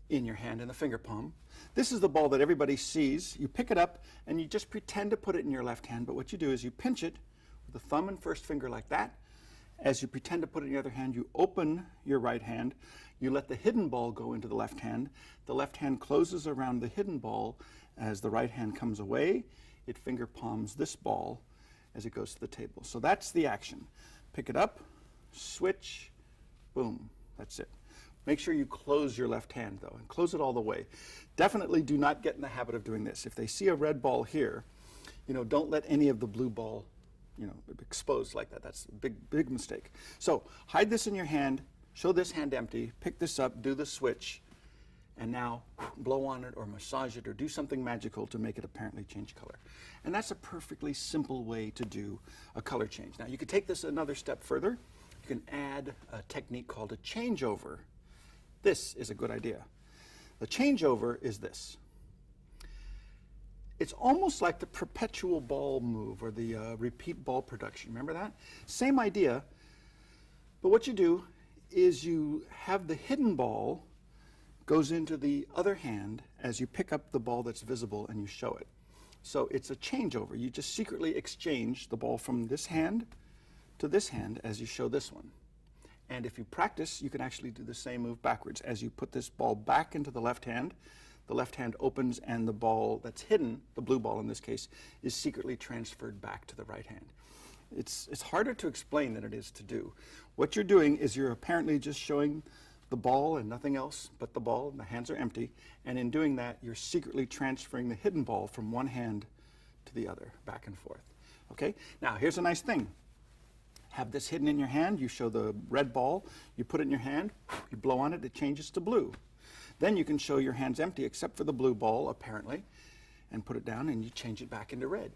in your hand in the finger palm. This is the ball that everybody sees. You pick it up and you just pretend to put it in your left hand, but what you do is you pinch it with the thumb and first finger like that. As you pretend to put it in your other hand, you open your right hand. You let the hidden ball go into the left hand. The left hand closes around the hidden ball. As the right hand comes away, it finger palms this ball as it goes to the table. So that's the action. Pick it up, switch, boom, that's it. Make sure you close your left hand though, and close it all the way. Definitely do not get in the habit of doing this. If they see a red ball here, don't let any of the blue ball, exposed like that. That's a big mistake. So hide this in your hand, show this hand empty, pick this up, do the switch, and now blow on it or massage it or do something magical to make it apparently change color. And that's a perfectly simple way to do a color change. Now you could take this another step further. You can add a technique called a changeover. This is a good idea. The changeover is this. It's almost like the perpetual ball move or the repeat ball production. Remember that? Same idea, but what you do is you have the hidden ball goes into the other hand as you pick up the ball that's visible and you show it. So it's a changeover. You just secretly exchange the ball from this hand to this hand as you show this one. And if you practice, you can actually do the same move backwards. As you put this ball back into the left hand opens and the ball that's hidden, the blue ball in this case, is secretly transferred back to the right hand. It's harder to explain than it is to do. What you're doing is you're apparently just showing the ball and nothing else but the ball, and the hands are empty. And in doing that, you're secretly transferring the hidden ball from one hand to the other, back and forth. Okay? Now, here's a nice thing. Have this hidden in your hand. You show the red ball. You put it in your hand. You blow on it. It changes to blue. Then you can show your hands empty except for the blue ball, apparently, and put it down, and you change it back into red.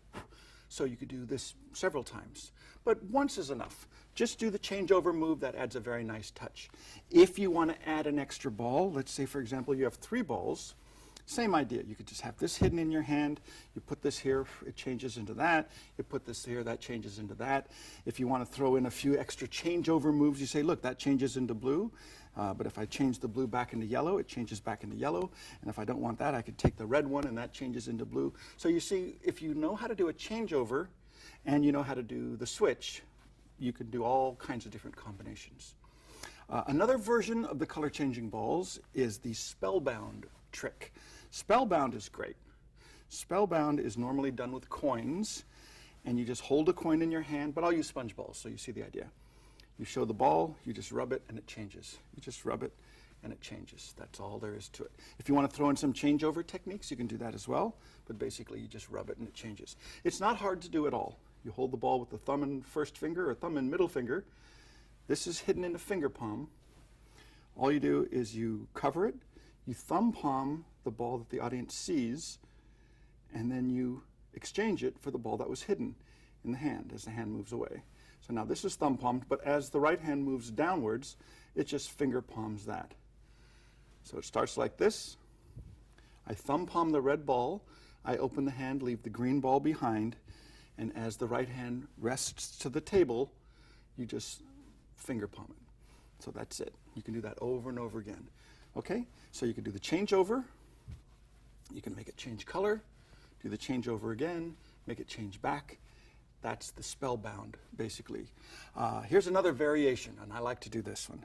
So you could do this several times. But once is enough. Just do the changeover move. That adds a very nice touch. If you want to add an extra ball, let's say, for example, you have 3 balls. Same idea. You could just have this hidden in your hand. You put this here, it changes into that. You put this here, that changes into that. If you want to throw in a few extra changeover moves, you say, look, that changes into blue. But if I change the blue back into yellow, it changes back into yellow. And if I don't want that, I could take the red one and that changes into blue. So you see, if you know how to do a changeover and you know how to do the switch, you can do all kinds of different combinations. Another version of the color changing balls is the spellbound trick. Spellbound is great. Spellbound is normally done with coins, and you just hold a coin in your hand, but I'll use sponge balls, so you see the idea. You show the ball, you just rub it, and it changes. You just rub it, and it changes. That's all there is to it. If you want to throw in some changeover techniques, you can do that as well, but basically you just rub it and it changes. It's not hard to do at all. You hold the ball with the thumb and first finger, or thumb and middle finger. This is hidden in the finger palm. All you do is you cover it, you thumb palm the ball that the audience sees, and then you exchange it for the ball that was hidden in the hand as the hand moves away. So now this is thumb palmed, but as the right hand moves downwards, it just finger palms that. So it starts like this. I thumb palm the red ball, I open the hand, leave the green ball behind, and as the right hand rests to the table, you just finger palm it. So that's it. You can do that over and over again. Okay, so you can do the changeover, you can make it change color, do the changeover again, make it change back. That's the spellbound, basically. Here's another variation, and I like to do this one.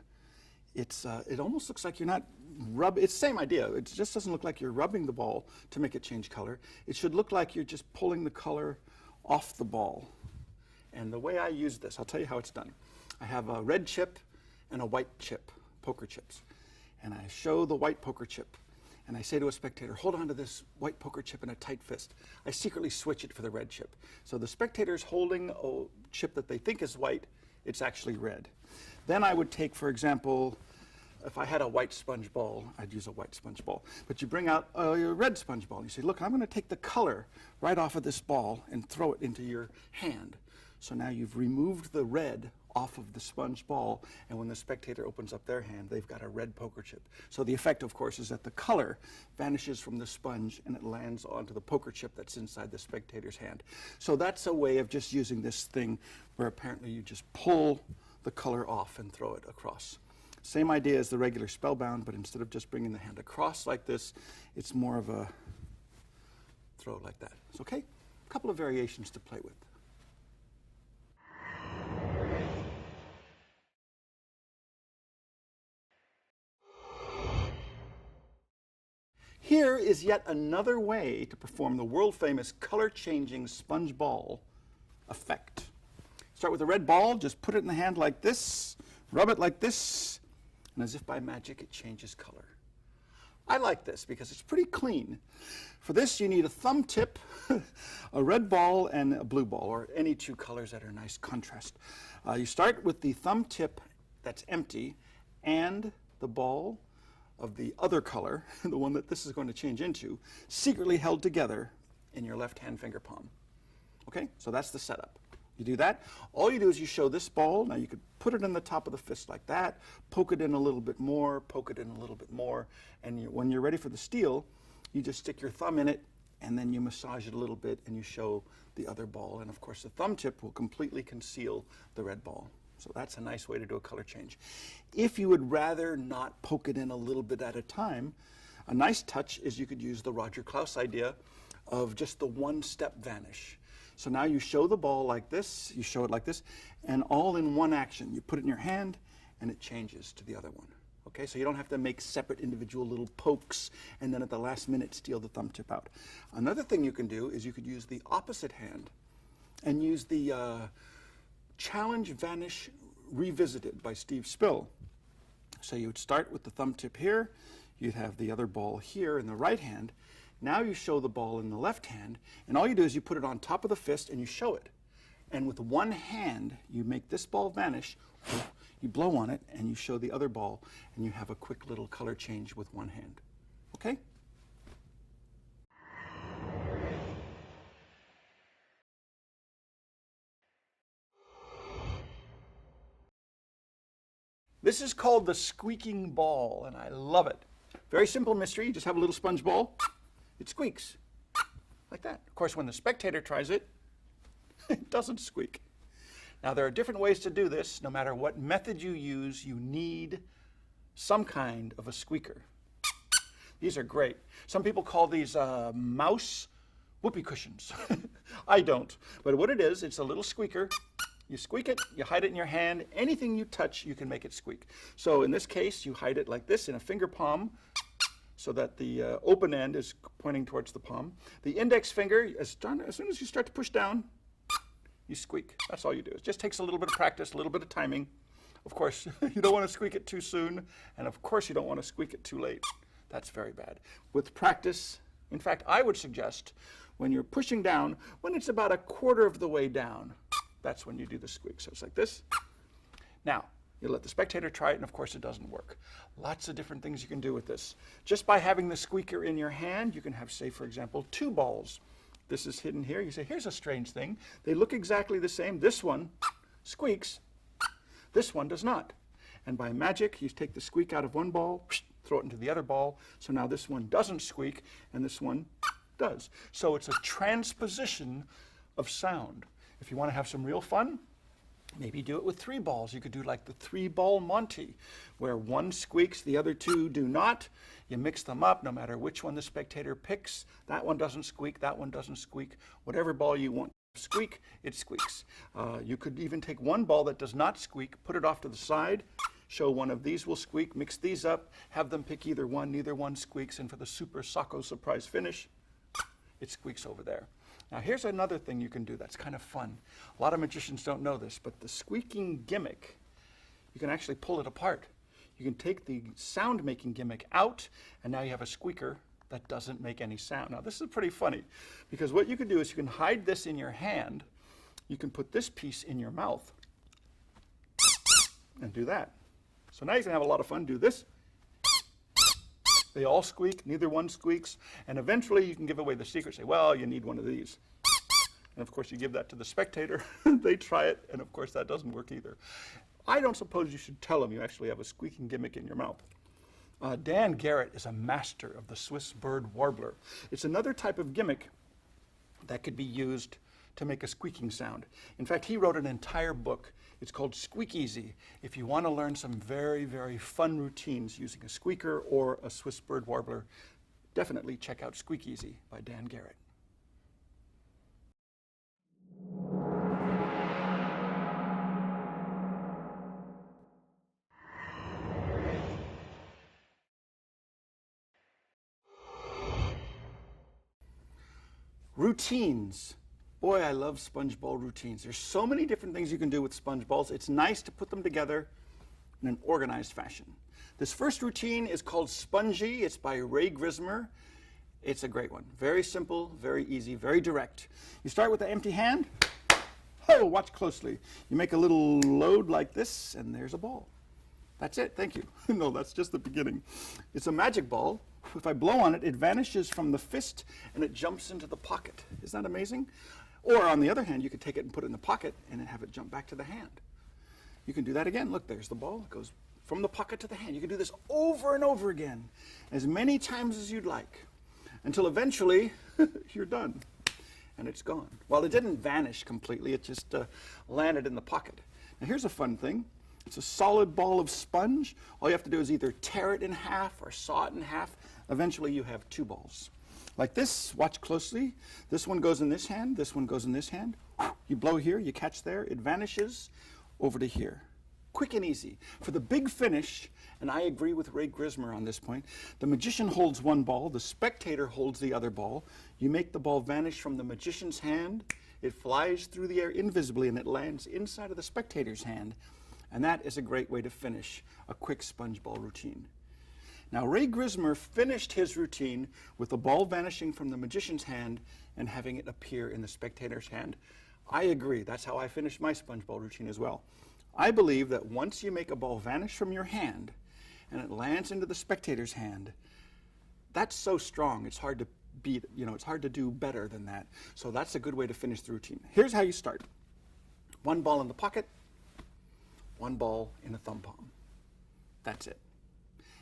It almost looks like you're not rubbing, it's the same idea, it just doesn't look like you're rubbing the ball to make it change color. It should look like you're just pulling the color off the ball. And the way I use this, I'll tell you how it's done. I have a red chip and a white chip, poker chips. And I show the white poker chip, and I say to a spectator, hold on to this white poker chip in a tight fist. I secretly switch it for the red chip. So the spectator's holding a chip that they think is white, it's actually red. Then I would take, for example, if I had a white sponge ball, I'd use a white sponge ball. But you bring out a red sponge ball. You say, look, I'm going to take the color right off of this ball and throw it into your hand. So now you've removed the red off of the sponge ball, and when the spectator opens up their hand, they've got a red poker chip. So the effect, of course, is that the color vanishes from the sponge and it lands onto the poker chip that's inside the spectator's hand. So that's a way of just using this thing where apparently you just pull the color off and throw it across. Same idea as the regular spellbound, but instead of just bringing the hand across like this, it's more of a throw like that. It's okay? A couple of variations to play with. Here is yet another way to perform the world-famous color-changing sponge ball effect. Start with a red ball, just put it in the hand like this, rub it like this, and as if by magic, it changes color. I like this because it's pretty clean. For this, you need a thumb tip, a red ball, and a blue ball, or any 2 colors that are nice contrast. You start with the thumb tip that's empty and the ball of the other color, the one that this is going to change into, secretly held together in your left hand finger palm. Okay, so that's the setup. You do that, all you do is you show this ball. Now you could put it in the top of the fist like that, poke it in a little bit more, poke it in a little bit more, and when you're ready for the steal, you just stick your thumb in it, and then you massage it a little bit, and you show the other ball. And of course, the thumb tip will completely conceal the red ball. So that's a nice way to do a color change. If you would rather not poke it in a little bit at a time, a nice touch is you could use the Roger Klaus idea of just the one-step vanish. So now you show the ball like this, you show it like this, and all in one action. You put it in your hand, and it changes to the other one. Okay, so you don't have to make separate individual little pokes and then at the last minute steal the thumb tip out. Another thing you can do is you could use the opposite hand and use the Challenge Vanish Revisited by Steve Spill. So you would start with the thumb tip here. You'd have the other ball here in the right hand. Now you show the ball in the left hand, and all you do is you put it on top of the fist and you show it. And with one hand, you make this ball vanish, you blow on it, and you show the other ball, and you have a quick little color change with one hand. Okay? This is called the squeaking ball, and I love it. Very simple mystery. You just have a little sponge ball. It squeaks like that. Of course, when the spectator tries it, it doesn't squeak. Now, there are different ways to do this. No matter what method you use, you need some kind of a squeaker. These are great. Some people call these mouse whoopee cushions. I don't. But what it is, it's a little squeaker. You squeak it, you hide it in your hand. Anything you touch, you can make it squeak. So in this case, you hide it like this in a finger palm so that the open end is pointing towards the palm. The index finger, as soon as you start to push down, you squeak. That's all you do. It just takes a little bit of practice, a little bit of timing. Of course, you don't want to squeak it too soon, and of course you don't want to squeak it too late. That's very bad. With practice, in fact, I would suggest when you're pushing down, when it's about a quarter of the way down, that's when you do the squeak. So it's like this. Now, you let the spectator try it, and of course it doesn't work. Lots of different things you can do with this. Just by having the squeaker in your hand, you can have, say, for example, two balls. This is hidden here. You say, here's a strange thing. They look exactly the same. This one squeaks. This one does not. And by magic, you take the squeak out of one ball, throw it into the other ball. So now this one doesn't squeak, and this one does. So it's a transposition of sound. If you want to have some real fun, maybe do it with three balls. You could do like the three-ball Monty, where one squeaks, the other two do not. You mix them up, no matter which one the spectator picks. That one doesn't squeak, that one doesn't squeak. Whatever ball you want to squeak, it squeaks. You could even take one ball that does not squeak, put it off to the side, show one of these will squeak, mix these up, have them pick either one, neither one squeaks, and for the super Sacco surprise finish, it squeaks over there. Now here's another thing you can do that's kind of fun. A lot of magicians don't know this, but the squeaking gimmick, you can actually pull it apart. You can take the sound-making gimmick out, and now you have a squeaker that doesn't make any sound. Now this is pretty funny, because what you can do is you can hide this in your hand, you can put this piece in your mouth, and do that. So now you can have a lot of fun. Do this. They all squeak, neither one squeaks, and eventually you can give away the secret. Say, well, you need one of these. And of course you give that to the spectator, they try it, and of course that doesn't work either. I don't suppose you should tell them you actually have a squeaking gimmick in your mouth. Dan Garrett is a master of the Swiss bird warbler. It's another type of gimmick that could be used to make a squeaking sound. In fact, he wrote an entire book. It's called Squeak Easy. If you want to learn some very, very fun routines using a squeaker or a Swiss bird warbler, definitely check out Squeak Easy by Dan Garrett. Routines. Boy, I love sponge ball routines. There's so many different things you can do with sponge balls. It's nice to put them together in an organized fashion. This first routine is called Spongy. It's by Ray Grismer. It's a great one. Very simple, very easy, very direct. You start with the empty hand. Oh, watch closely. You make a little load like this, and there's a ball. That's it, thank you. No, that's just the beginning. It's a magic ball. If I blow on it, it vanishes from the fist and it jumps into the pocket. Isn't that amazing? Or on the other hand, you could take it and put it in the pocket and then have it jump back to the hand. You can do that again. Look, there's the ball. It goes from the pocket to the hand. You can do this over and over again, as many times as you'd like, until eventually you're done and it's gone. Well, it didn't vanish completely. It just landed in the pocket. Now here's a fun thing. It's a solid ball of sponge. All you have to do is either tear it in half or saw it in half. Eventually you have two balls. Like this, watch closely. This one goes in this hand, this one goes in this hand. You blow here, you catch there, it vanishes over to here. Quick and easy. For the big finish, and I agree with Ray Grismer on this point, the magician holds one ball, the spectator holds the other ball. You make the ball vanish from the magician's hand, it flies through the air invisibly and it lands inside of the spectator's hand. And that is a great way to finish a quick sponge ball routine. Now, Ray Grismer finished his routine with the ball vanishing from the magician's hand and having it appear in the spectator's hand. I agree. That's how I finished my sponge ball routine as well. I believe that once you make a ball vanish from your hand and it lands into the spectator's hand, that's so strong, it's hard to beat, it's hard to do better than that. So that's a good way to finish the routine. Here's how you start. One ball in the pocket, one ball in the thumb palm. That's it.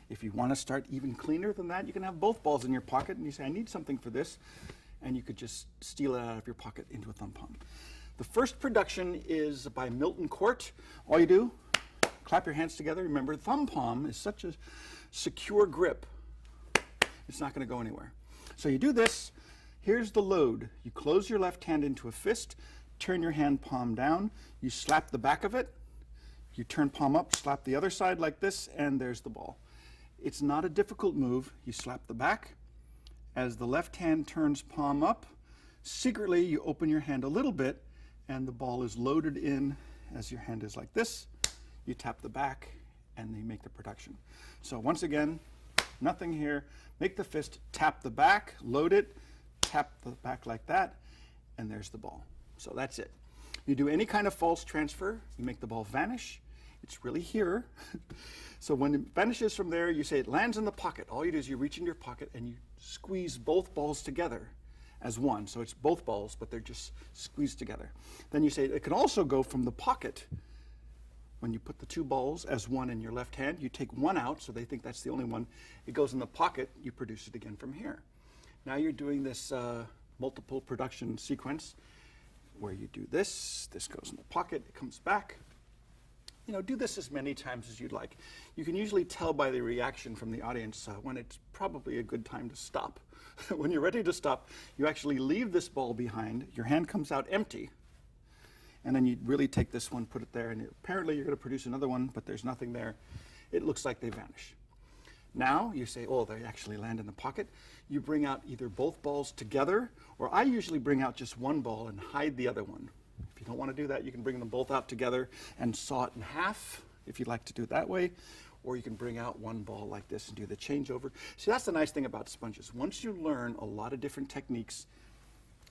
If you want to start even cleaner than that, you can have both balls in your pocket and you say, I need something for this, and you could just steal it out of your pocket into a thumb palm. The first production is by Milton Court. All you do, clap your hands together. Remember, thumb palm is such a secure grip. It's not going to go anywhere. So you do this. Here's the load. You close your left hand into a fist, turn your hand palm down, you slap the back of it, you turn palm up, slap the other side like this, and there's the ball. It's not a difficult move. You slap the back. As the left hand turns palm up, secretly you open your hand a little bit and the ball is loaded in as your hand is like this. You tap the back and you make the production. So once again, nothing here. Make the fist, tap the back, load it, tap the back like that, and there's the ball. So that's it. You do any kind of false transfer, you make the ball vanish. It's really here. So when it vanishes from there, you say it lands in the pocket. All you do is you reach in your pocket and you squeeze both balls together as one. So it's both balls, but they're just squeezed together. Then you say it can also go from the pocket. When you put the two balls as one in your left hand, you take one out, so they think that's the only one. It goes in the pocket. You produce it again from here. Now you're doing this multiple production sequence where you do this. This goes in the pocket. It comes back. Do this as many times as you'd like. You can usually tell by the reaction from the audience when it's probably a good time to stop. When you're ready to stop, you actually leave this ball behind. Your hand comes out empty. And then you really take this one, put it there, and apparently you're going to produce another one, but there's nothing there. It looks like they vanish. Now you say, oh, they actually land in the pocket. You bring out either both balls together, or I usually bring out just one ball and hide the other one. If you don't want to do that, you can bring them both out together and saw it in half, if you'd like to do it that way. Or you can bring out one ball like this and do the changeover. See, that's the nice thing about sponges. Once you learn a lot of different techniques,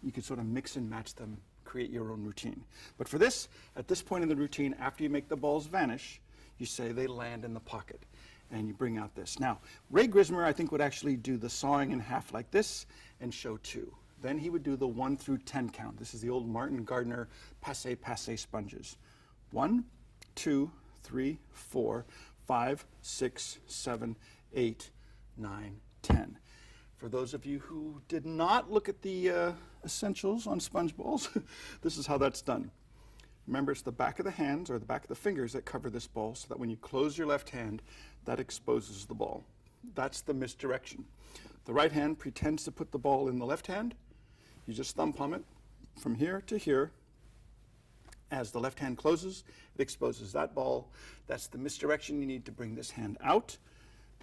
you can sort of mix and match them, create your own routine. But for this, at this point in the routine, after you make the balls vanish, you say they land in the pocket. And you bring out this. Now, Ray Grismer, I think, would actually do the sawing in half like this and show two. Then he would do the 1 through 10 count. This is the old Martin Gardner passe sponges. 1, 2, 3, 4, 5, 6, 7, 8, 9, 10. For those of you who did not look at the essentials on sponge balls, this is how that's done. Remember, it's the back of the hands or the back of the fingers that cover this ball so that when you close your left hand, that exposes the ball. That's the misdirection. The right hand pretends to put the ball in the left hand. You just thumb palm it from here to here. As the left hand closes, it exposes that ball. That's the misdirection. You need to bring this hand out,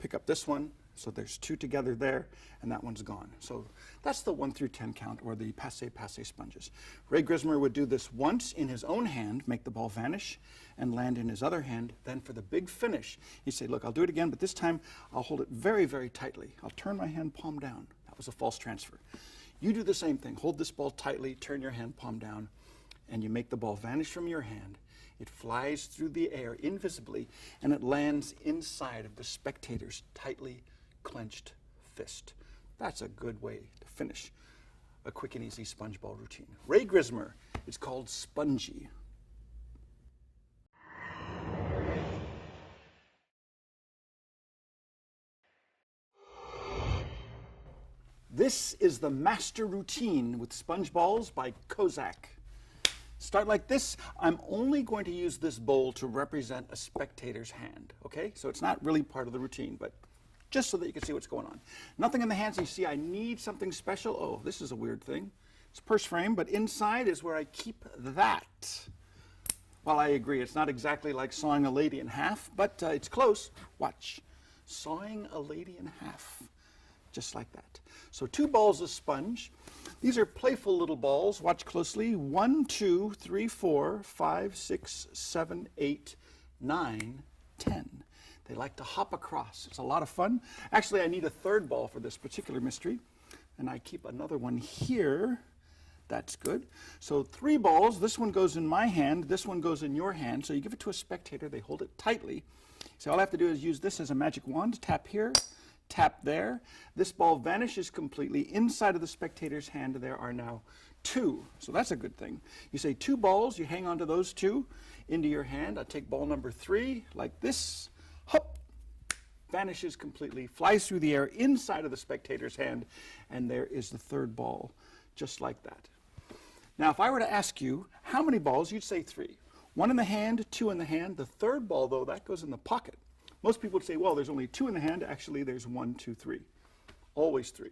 pick up this one. So there's two together there, and that one's gone. So that's the 1 through 10 count, or the passe sponges. Ray Grismer would do this once in his own hand, make the ball vanish, and land in his other hand. Then for the big finish, he'd say, look, I'll do it again, but this time I'll hold it very, very tightly. I'll turn my hand palm down. That was a false transfer. You do the same thing. Hold this ball tightly, turn your hand palm down, and you make the ball vanish from your hand. It flies through the air invisibly, and it lands inside of the spectator's tightly clenched fist. That's a good way to finish a quick and easy sponge ball routine. Ray Grismer, it's called Spongy. This is the master routine with sponge balls by Kozak. Start like this. I'm only going to use this bowl to represent a spectator's hand, okay? So it's not really part of the routine, but just so that you can see what's going on. Nothing in the hands. You see, I need something special. Oh, this is a weird thing. It's a purse frame, but inside is where I keep that. Well, I agree. It's not exactly like sawing a lady in half, but it's close. Watch. Sawing a lady in half. Just like that. So 2 balls of sponge. These are playful little balls. Watch closely. 1, 2, 3, 4, 5, 6, 7, 8, 9, 10. They like to hop across. It's a lot of fun. Actually, I need a third ball for this particular mystery, and I keep another one here. That's good. So 3 balls. This one goes in my hand. This one goes in your hand. So you give it to a spectator. They hold it tightly. So all I have to do is use this as a magic wand. Tap here, tap there. This ball vanishes completely. Inside of the spectator's hand, there are now 2. So that's a good thing. You say 2 balls. You hang on to those 2 into your hand. I take ball number 3 like this. Hop. Vanishes completely. Flies through the air inside of the spectator's hand. And there is the third ball, just like that. Now, if I were to ask you how many balls, you'd say 3. 1 in the hand, 2 in the hand. The third ball, though, that goes in the pocket. Most people would say, well, there's only 2 in the hand. Actually, there's 1, 2, 3. Always 3.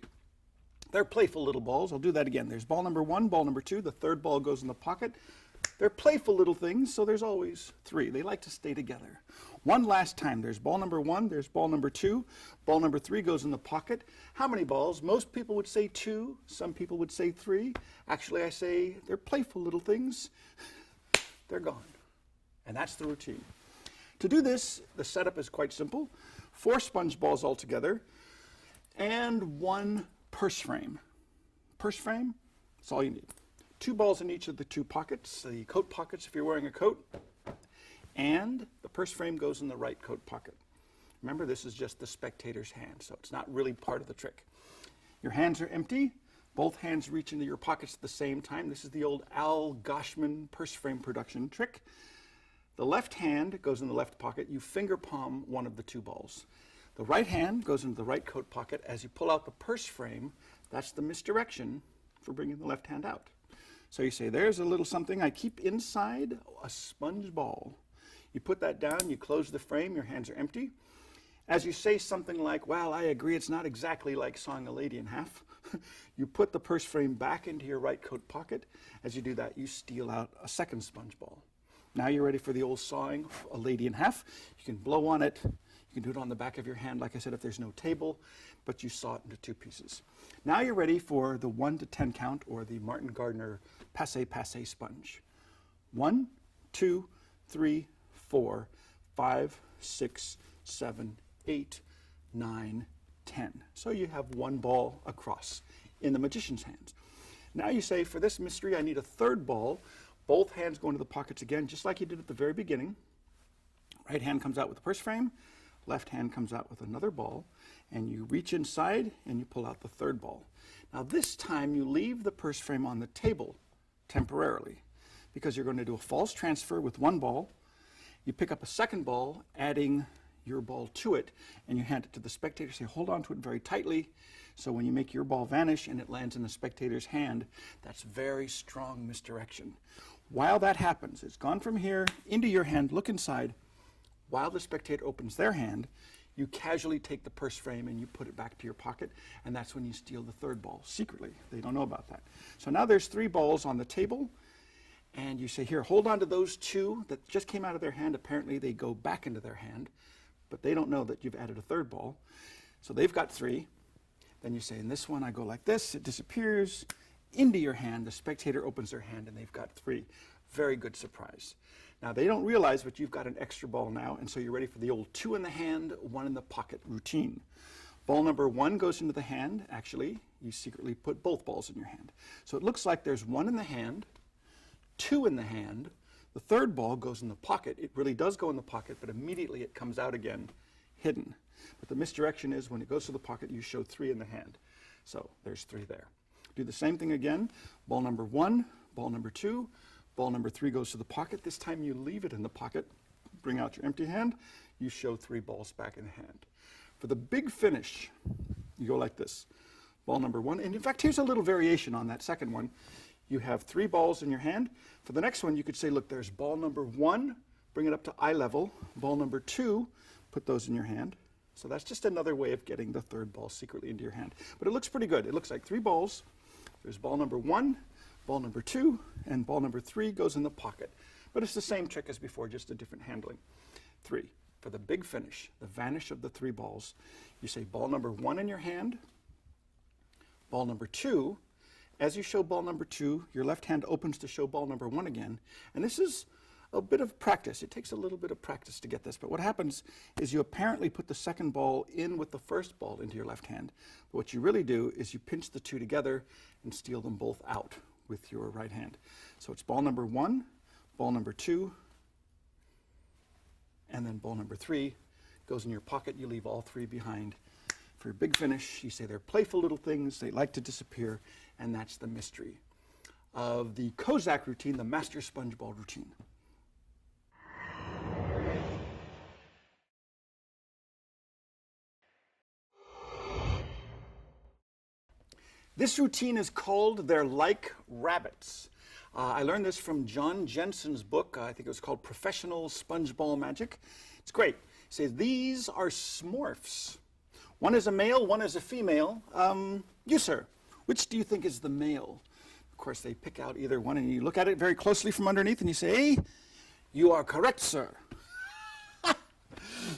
They're playful little balls. I'll do that again. There's ball number 1, ball number 2. The third ball goes in the pocket. They're playful little things, so there's always 3. They like to stay together. One last time. There's ball number 1. There's ball number 2. Ball number 3 goes in the pocket. How many balls? Most people would say 2. Some people would say 3. Actually, I say they're playful little things. They're gone. And that's the routine. To do this, the setup is quite simple. 4 sponge balls altogether and 1 purse frame. Purse frame, that's all you need. 2 balls in each of the 2 pockets, the coat pockets if you're wearing a coat, and the purse frame goes in the right coat pocket. Remember, this is just the spectator's hand, so it's not really part of the trick. Your hands are empty. Both hands reach into your pockets at the same time. This is the old Al Goshman purse frame production trick. The left hand goes in the left pocket. You finger palm one of the 2 balls. The right hand goes into the right coat pocket. As you pull out the purse frame, that's the misdirection for bringing the left hand out. So you say, there's a little something I keep inside a sponge ball. You put that down, you close the frame, your hands are empty. As you say something like, well, I agree, it's not exactly like sawing a lady in half. You put the purse frame back into your right coat pocket. As you do that, you steal out a second sponge ball. Now you're ready for the old sawing a lady in half. You can blow on it. You can do it on the back of your hand, like I said, if there's no table, but you saw it into 2 pieces. Now you're ready for the 1 to 10 count, or the Martin Gardner passe sponge. 1, 2, 3, 4, 5, 6, 7, 8, 9, 10. So you have 1 ball across in the magician's hands. Now you say, for this mystery, I need a third ball. Both hands go into the pockets again, just like you did at the very beginning. Right hand comes out with the purse frame. Left hand comes out with another ball. And you reach inside and you pull out the third ball. Now this time you leave the purse frame on the table temporarily, because you're going to do a false transfer with 1 ball. You pick up a second ball, adding your ball to it, and you hand it to the spectator. Say, hold on to it very tightly, so when you make your ball vanish and it lands in the spectator's hand, that's very strong misdirection. While that happens, it's gone from here into your hand. Look inside. While the spectator opens their hand, you casually take the purse frame and you put it back to your pocket, and that's when you steal the third ball secretly. They don't know about that. So now there's 3 balls on the table, and you say, here, hold on to those 2 that just came out of their hand. Apparently they go back into their hand, but they don't know that you've added a third ball. So they've got 3. Then you say, in this one, I go like this. It disappears into your hand. The spectator opens their hand, and they've got 3. Very good surprise. Now, they don't realize, but you've got an extra ball now, and so you're ready for the old 2 in the hand, 1 in the pocket routine. Ball number 1 goes into the hand. Actually, you secretly put both balls in your hand. So it looks like there's 1 in the hand, 2 in the hand. The third ball goes in the pocket. It really does go in the pocket, but immediately it comes out again, hidden. But the misdirection is when it goes to the pocket, you show 3 in the hand. So there's 3 there. Do the same thing again. Ball number 1, ball number 2, ball number 3 goes to the pocket. This time you leave it in the pocket. Bring out your empty hand. You show 3 balls back in the hand. For the big finish, you go like this. Ball number 1, and in fact, here's a little variation on that second one. You have 3 balls in your hand. For the next one, you could say, look, there's ball number 1, bring it up to eye level. Ball number 2, put those in your hand. So that's just another way of getting the third ball secretly into your hand. But it looks pretty good. It looks like 3 balls. There's ball number 1, ball number 2, and ball number 3 goes in the pocket. But it's the same trick as before, just a different handling. 3. For the big finish, the vanish of the 3 balls, you say ball number 1 in your hand, ball number 2. As you show ball number 2, your left hand opens to show ball number 1 again. And this is a bit of practice. It takes a little bit of practice to get this, but what happens is you apparently put the second ball in with the first ball into your left hand. But what you really do is you pinch the two together and steal them both out with your right hand. So it's ball number 1, ball number 2, and then ball number 3 goes in your pocket. You leave all 3 behind. For your big finish, you say they're playful little things, they like to disappear, and that's the mystery of the Kozak routine, the master sponge ball routine. This routine is called They're Like Rabbits. I learned this from John Jensen's book. I think it was called Professional Sponge Ball Magic. It's great. He says, these are smurfs. One is a male, one is a female. You, sir, which do you think is the male? Of course, they pick out either one, and you look at it very closely from underneath, and you say, you are correct, sir.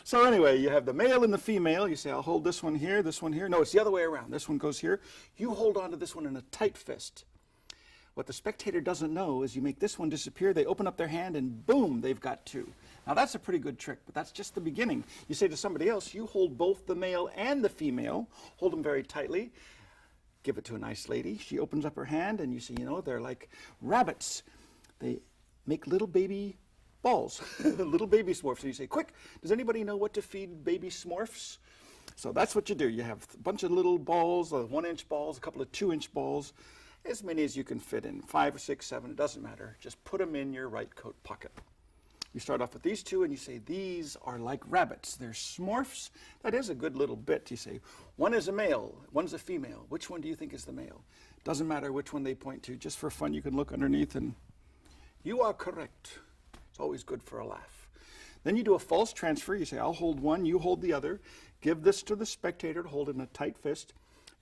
So anyway, you have the male and the female. You say, I'll hold this one here, this one here. No, it's the other way around. This one goes here. You hold on to this one in a tight fist. What the spectator doesn't know is you make this one disappear, they open up their hand, and boom, they've got 2. Now that's a pretty good trick, but that's just the beginning. You say to somebody else, you hold both the male and the female, hold them very tightly, give it to a nice lady. She opens up her hand, and you say, you know, they're like rabbits. They make little baby balls, little baby smurfs. And you say, quick, does anybody know what to feed baby smurfs? So that's what you do. You have a bunch of little balls, 1-inch balls, a couple of 2-inch balls, as many as you can fit in, 5 or 6, 7, it doesn't matter. Just put them in your right coat pocket. You start off with these 2 and you say, these are like rabbits. They're smurfs. That is a good little bit. You say, one is a male, one's a female. Which one do you think is the male? Doesn't matter which one they point to. Just for fun, you can look underneath and you are correct. It's always good for a laugh. Then you do a false transfer. You say, I'll hold one, you hold the other. Give this to the spectator to hold in a tight fist.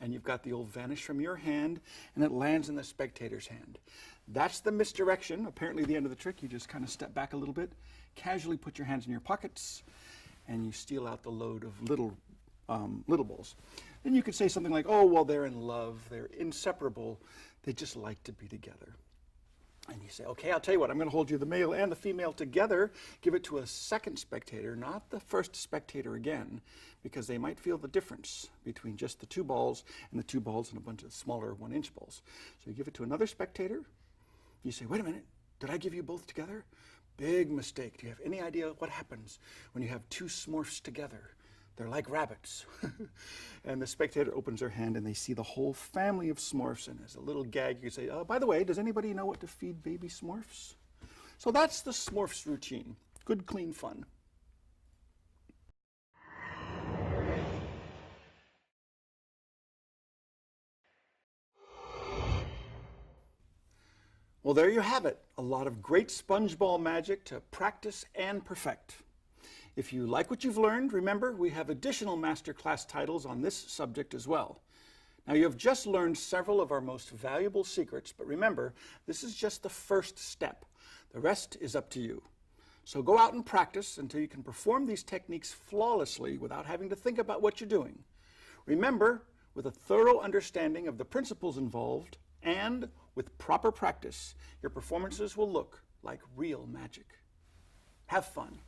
And you've got the old vanish from your hand, and it lands in the spectator's hand. That's the misdirection. Apparently, the end of the trick, you just kind of step back a little bit, casually put your hands in your pockets, and you steal out the load of little balls. Then you could say something like, oh, well, they're in love, they're inseparable, they just like to be together. And you say, okay, I'll tell you what, I'm going to hold you the male and the female together, give it to a second spectator, not the first spectator again, because they might feel the difference between just the 2 balls and the 2 balls and a bunch of smaller 1-inch balls. So you give it to another spectator. You say, wait a minute, did I give you both together? Big mistake. Do you have any idea what happens when you have 2 smurfs together? They're like rabbits. And the spectator opens their hand and they see the whole family of smurfs, and as a little gag you say, by the way, does anybody know what to feed baby smurfs? So that's the smurfs routine. Good, clean fun. Well, there you have it. A lot of great sponge ball magic to practice and perfect. If you like what you've learned, remember, we have additional masterclass titles on this subject as well. Now, you have just learned several of our most valuable secrets, but remember, this is just the first step. The rest is up to you. So go out and practice until you can perform these techniques flawlessly without having to think about what you're doing. Remember, with a thorough understanding of the principles involved and with proper practice, your performances will look like real magic. Have fun.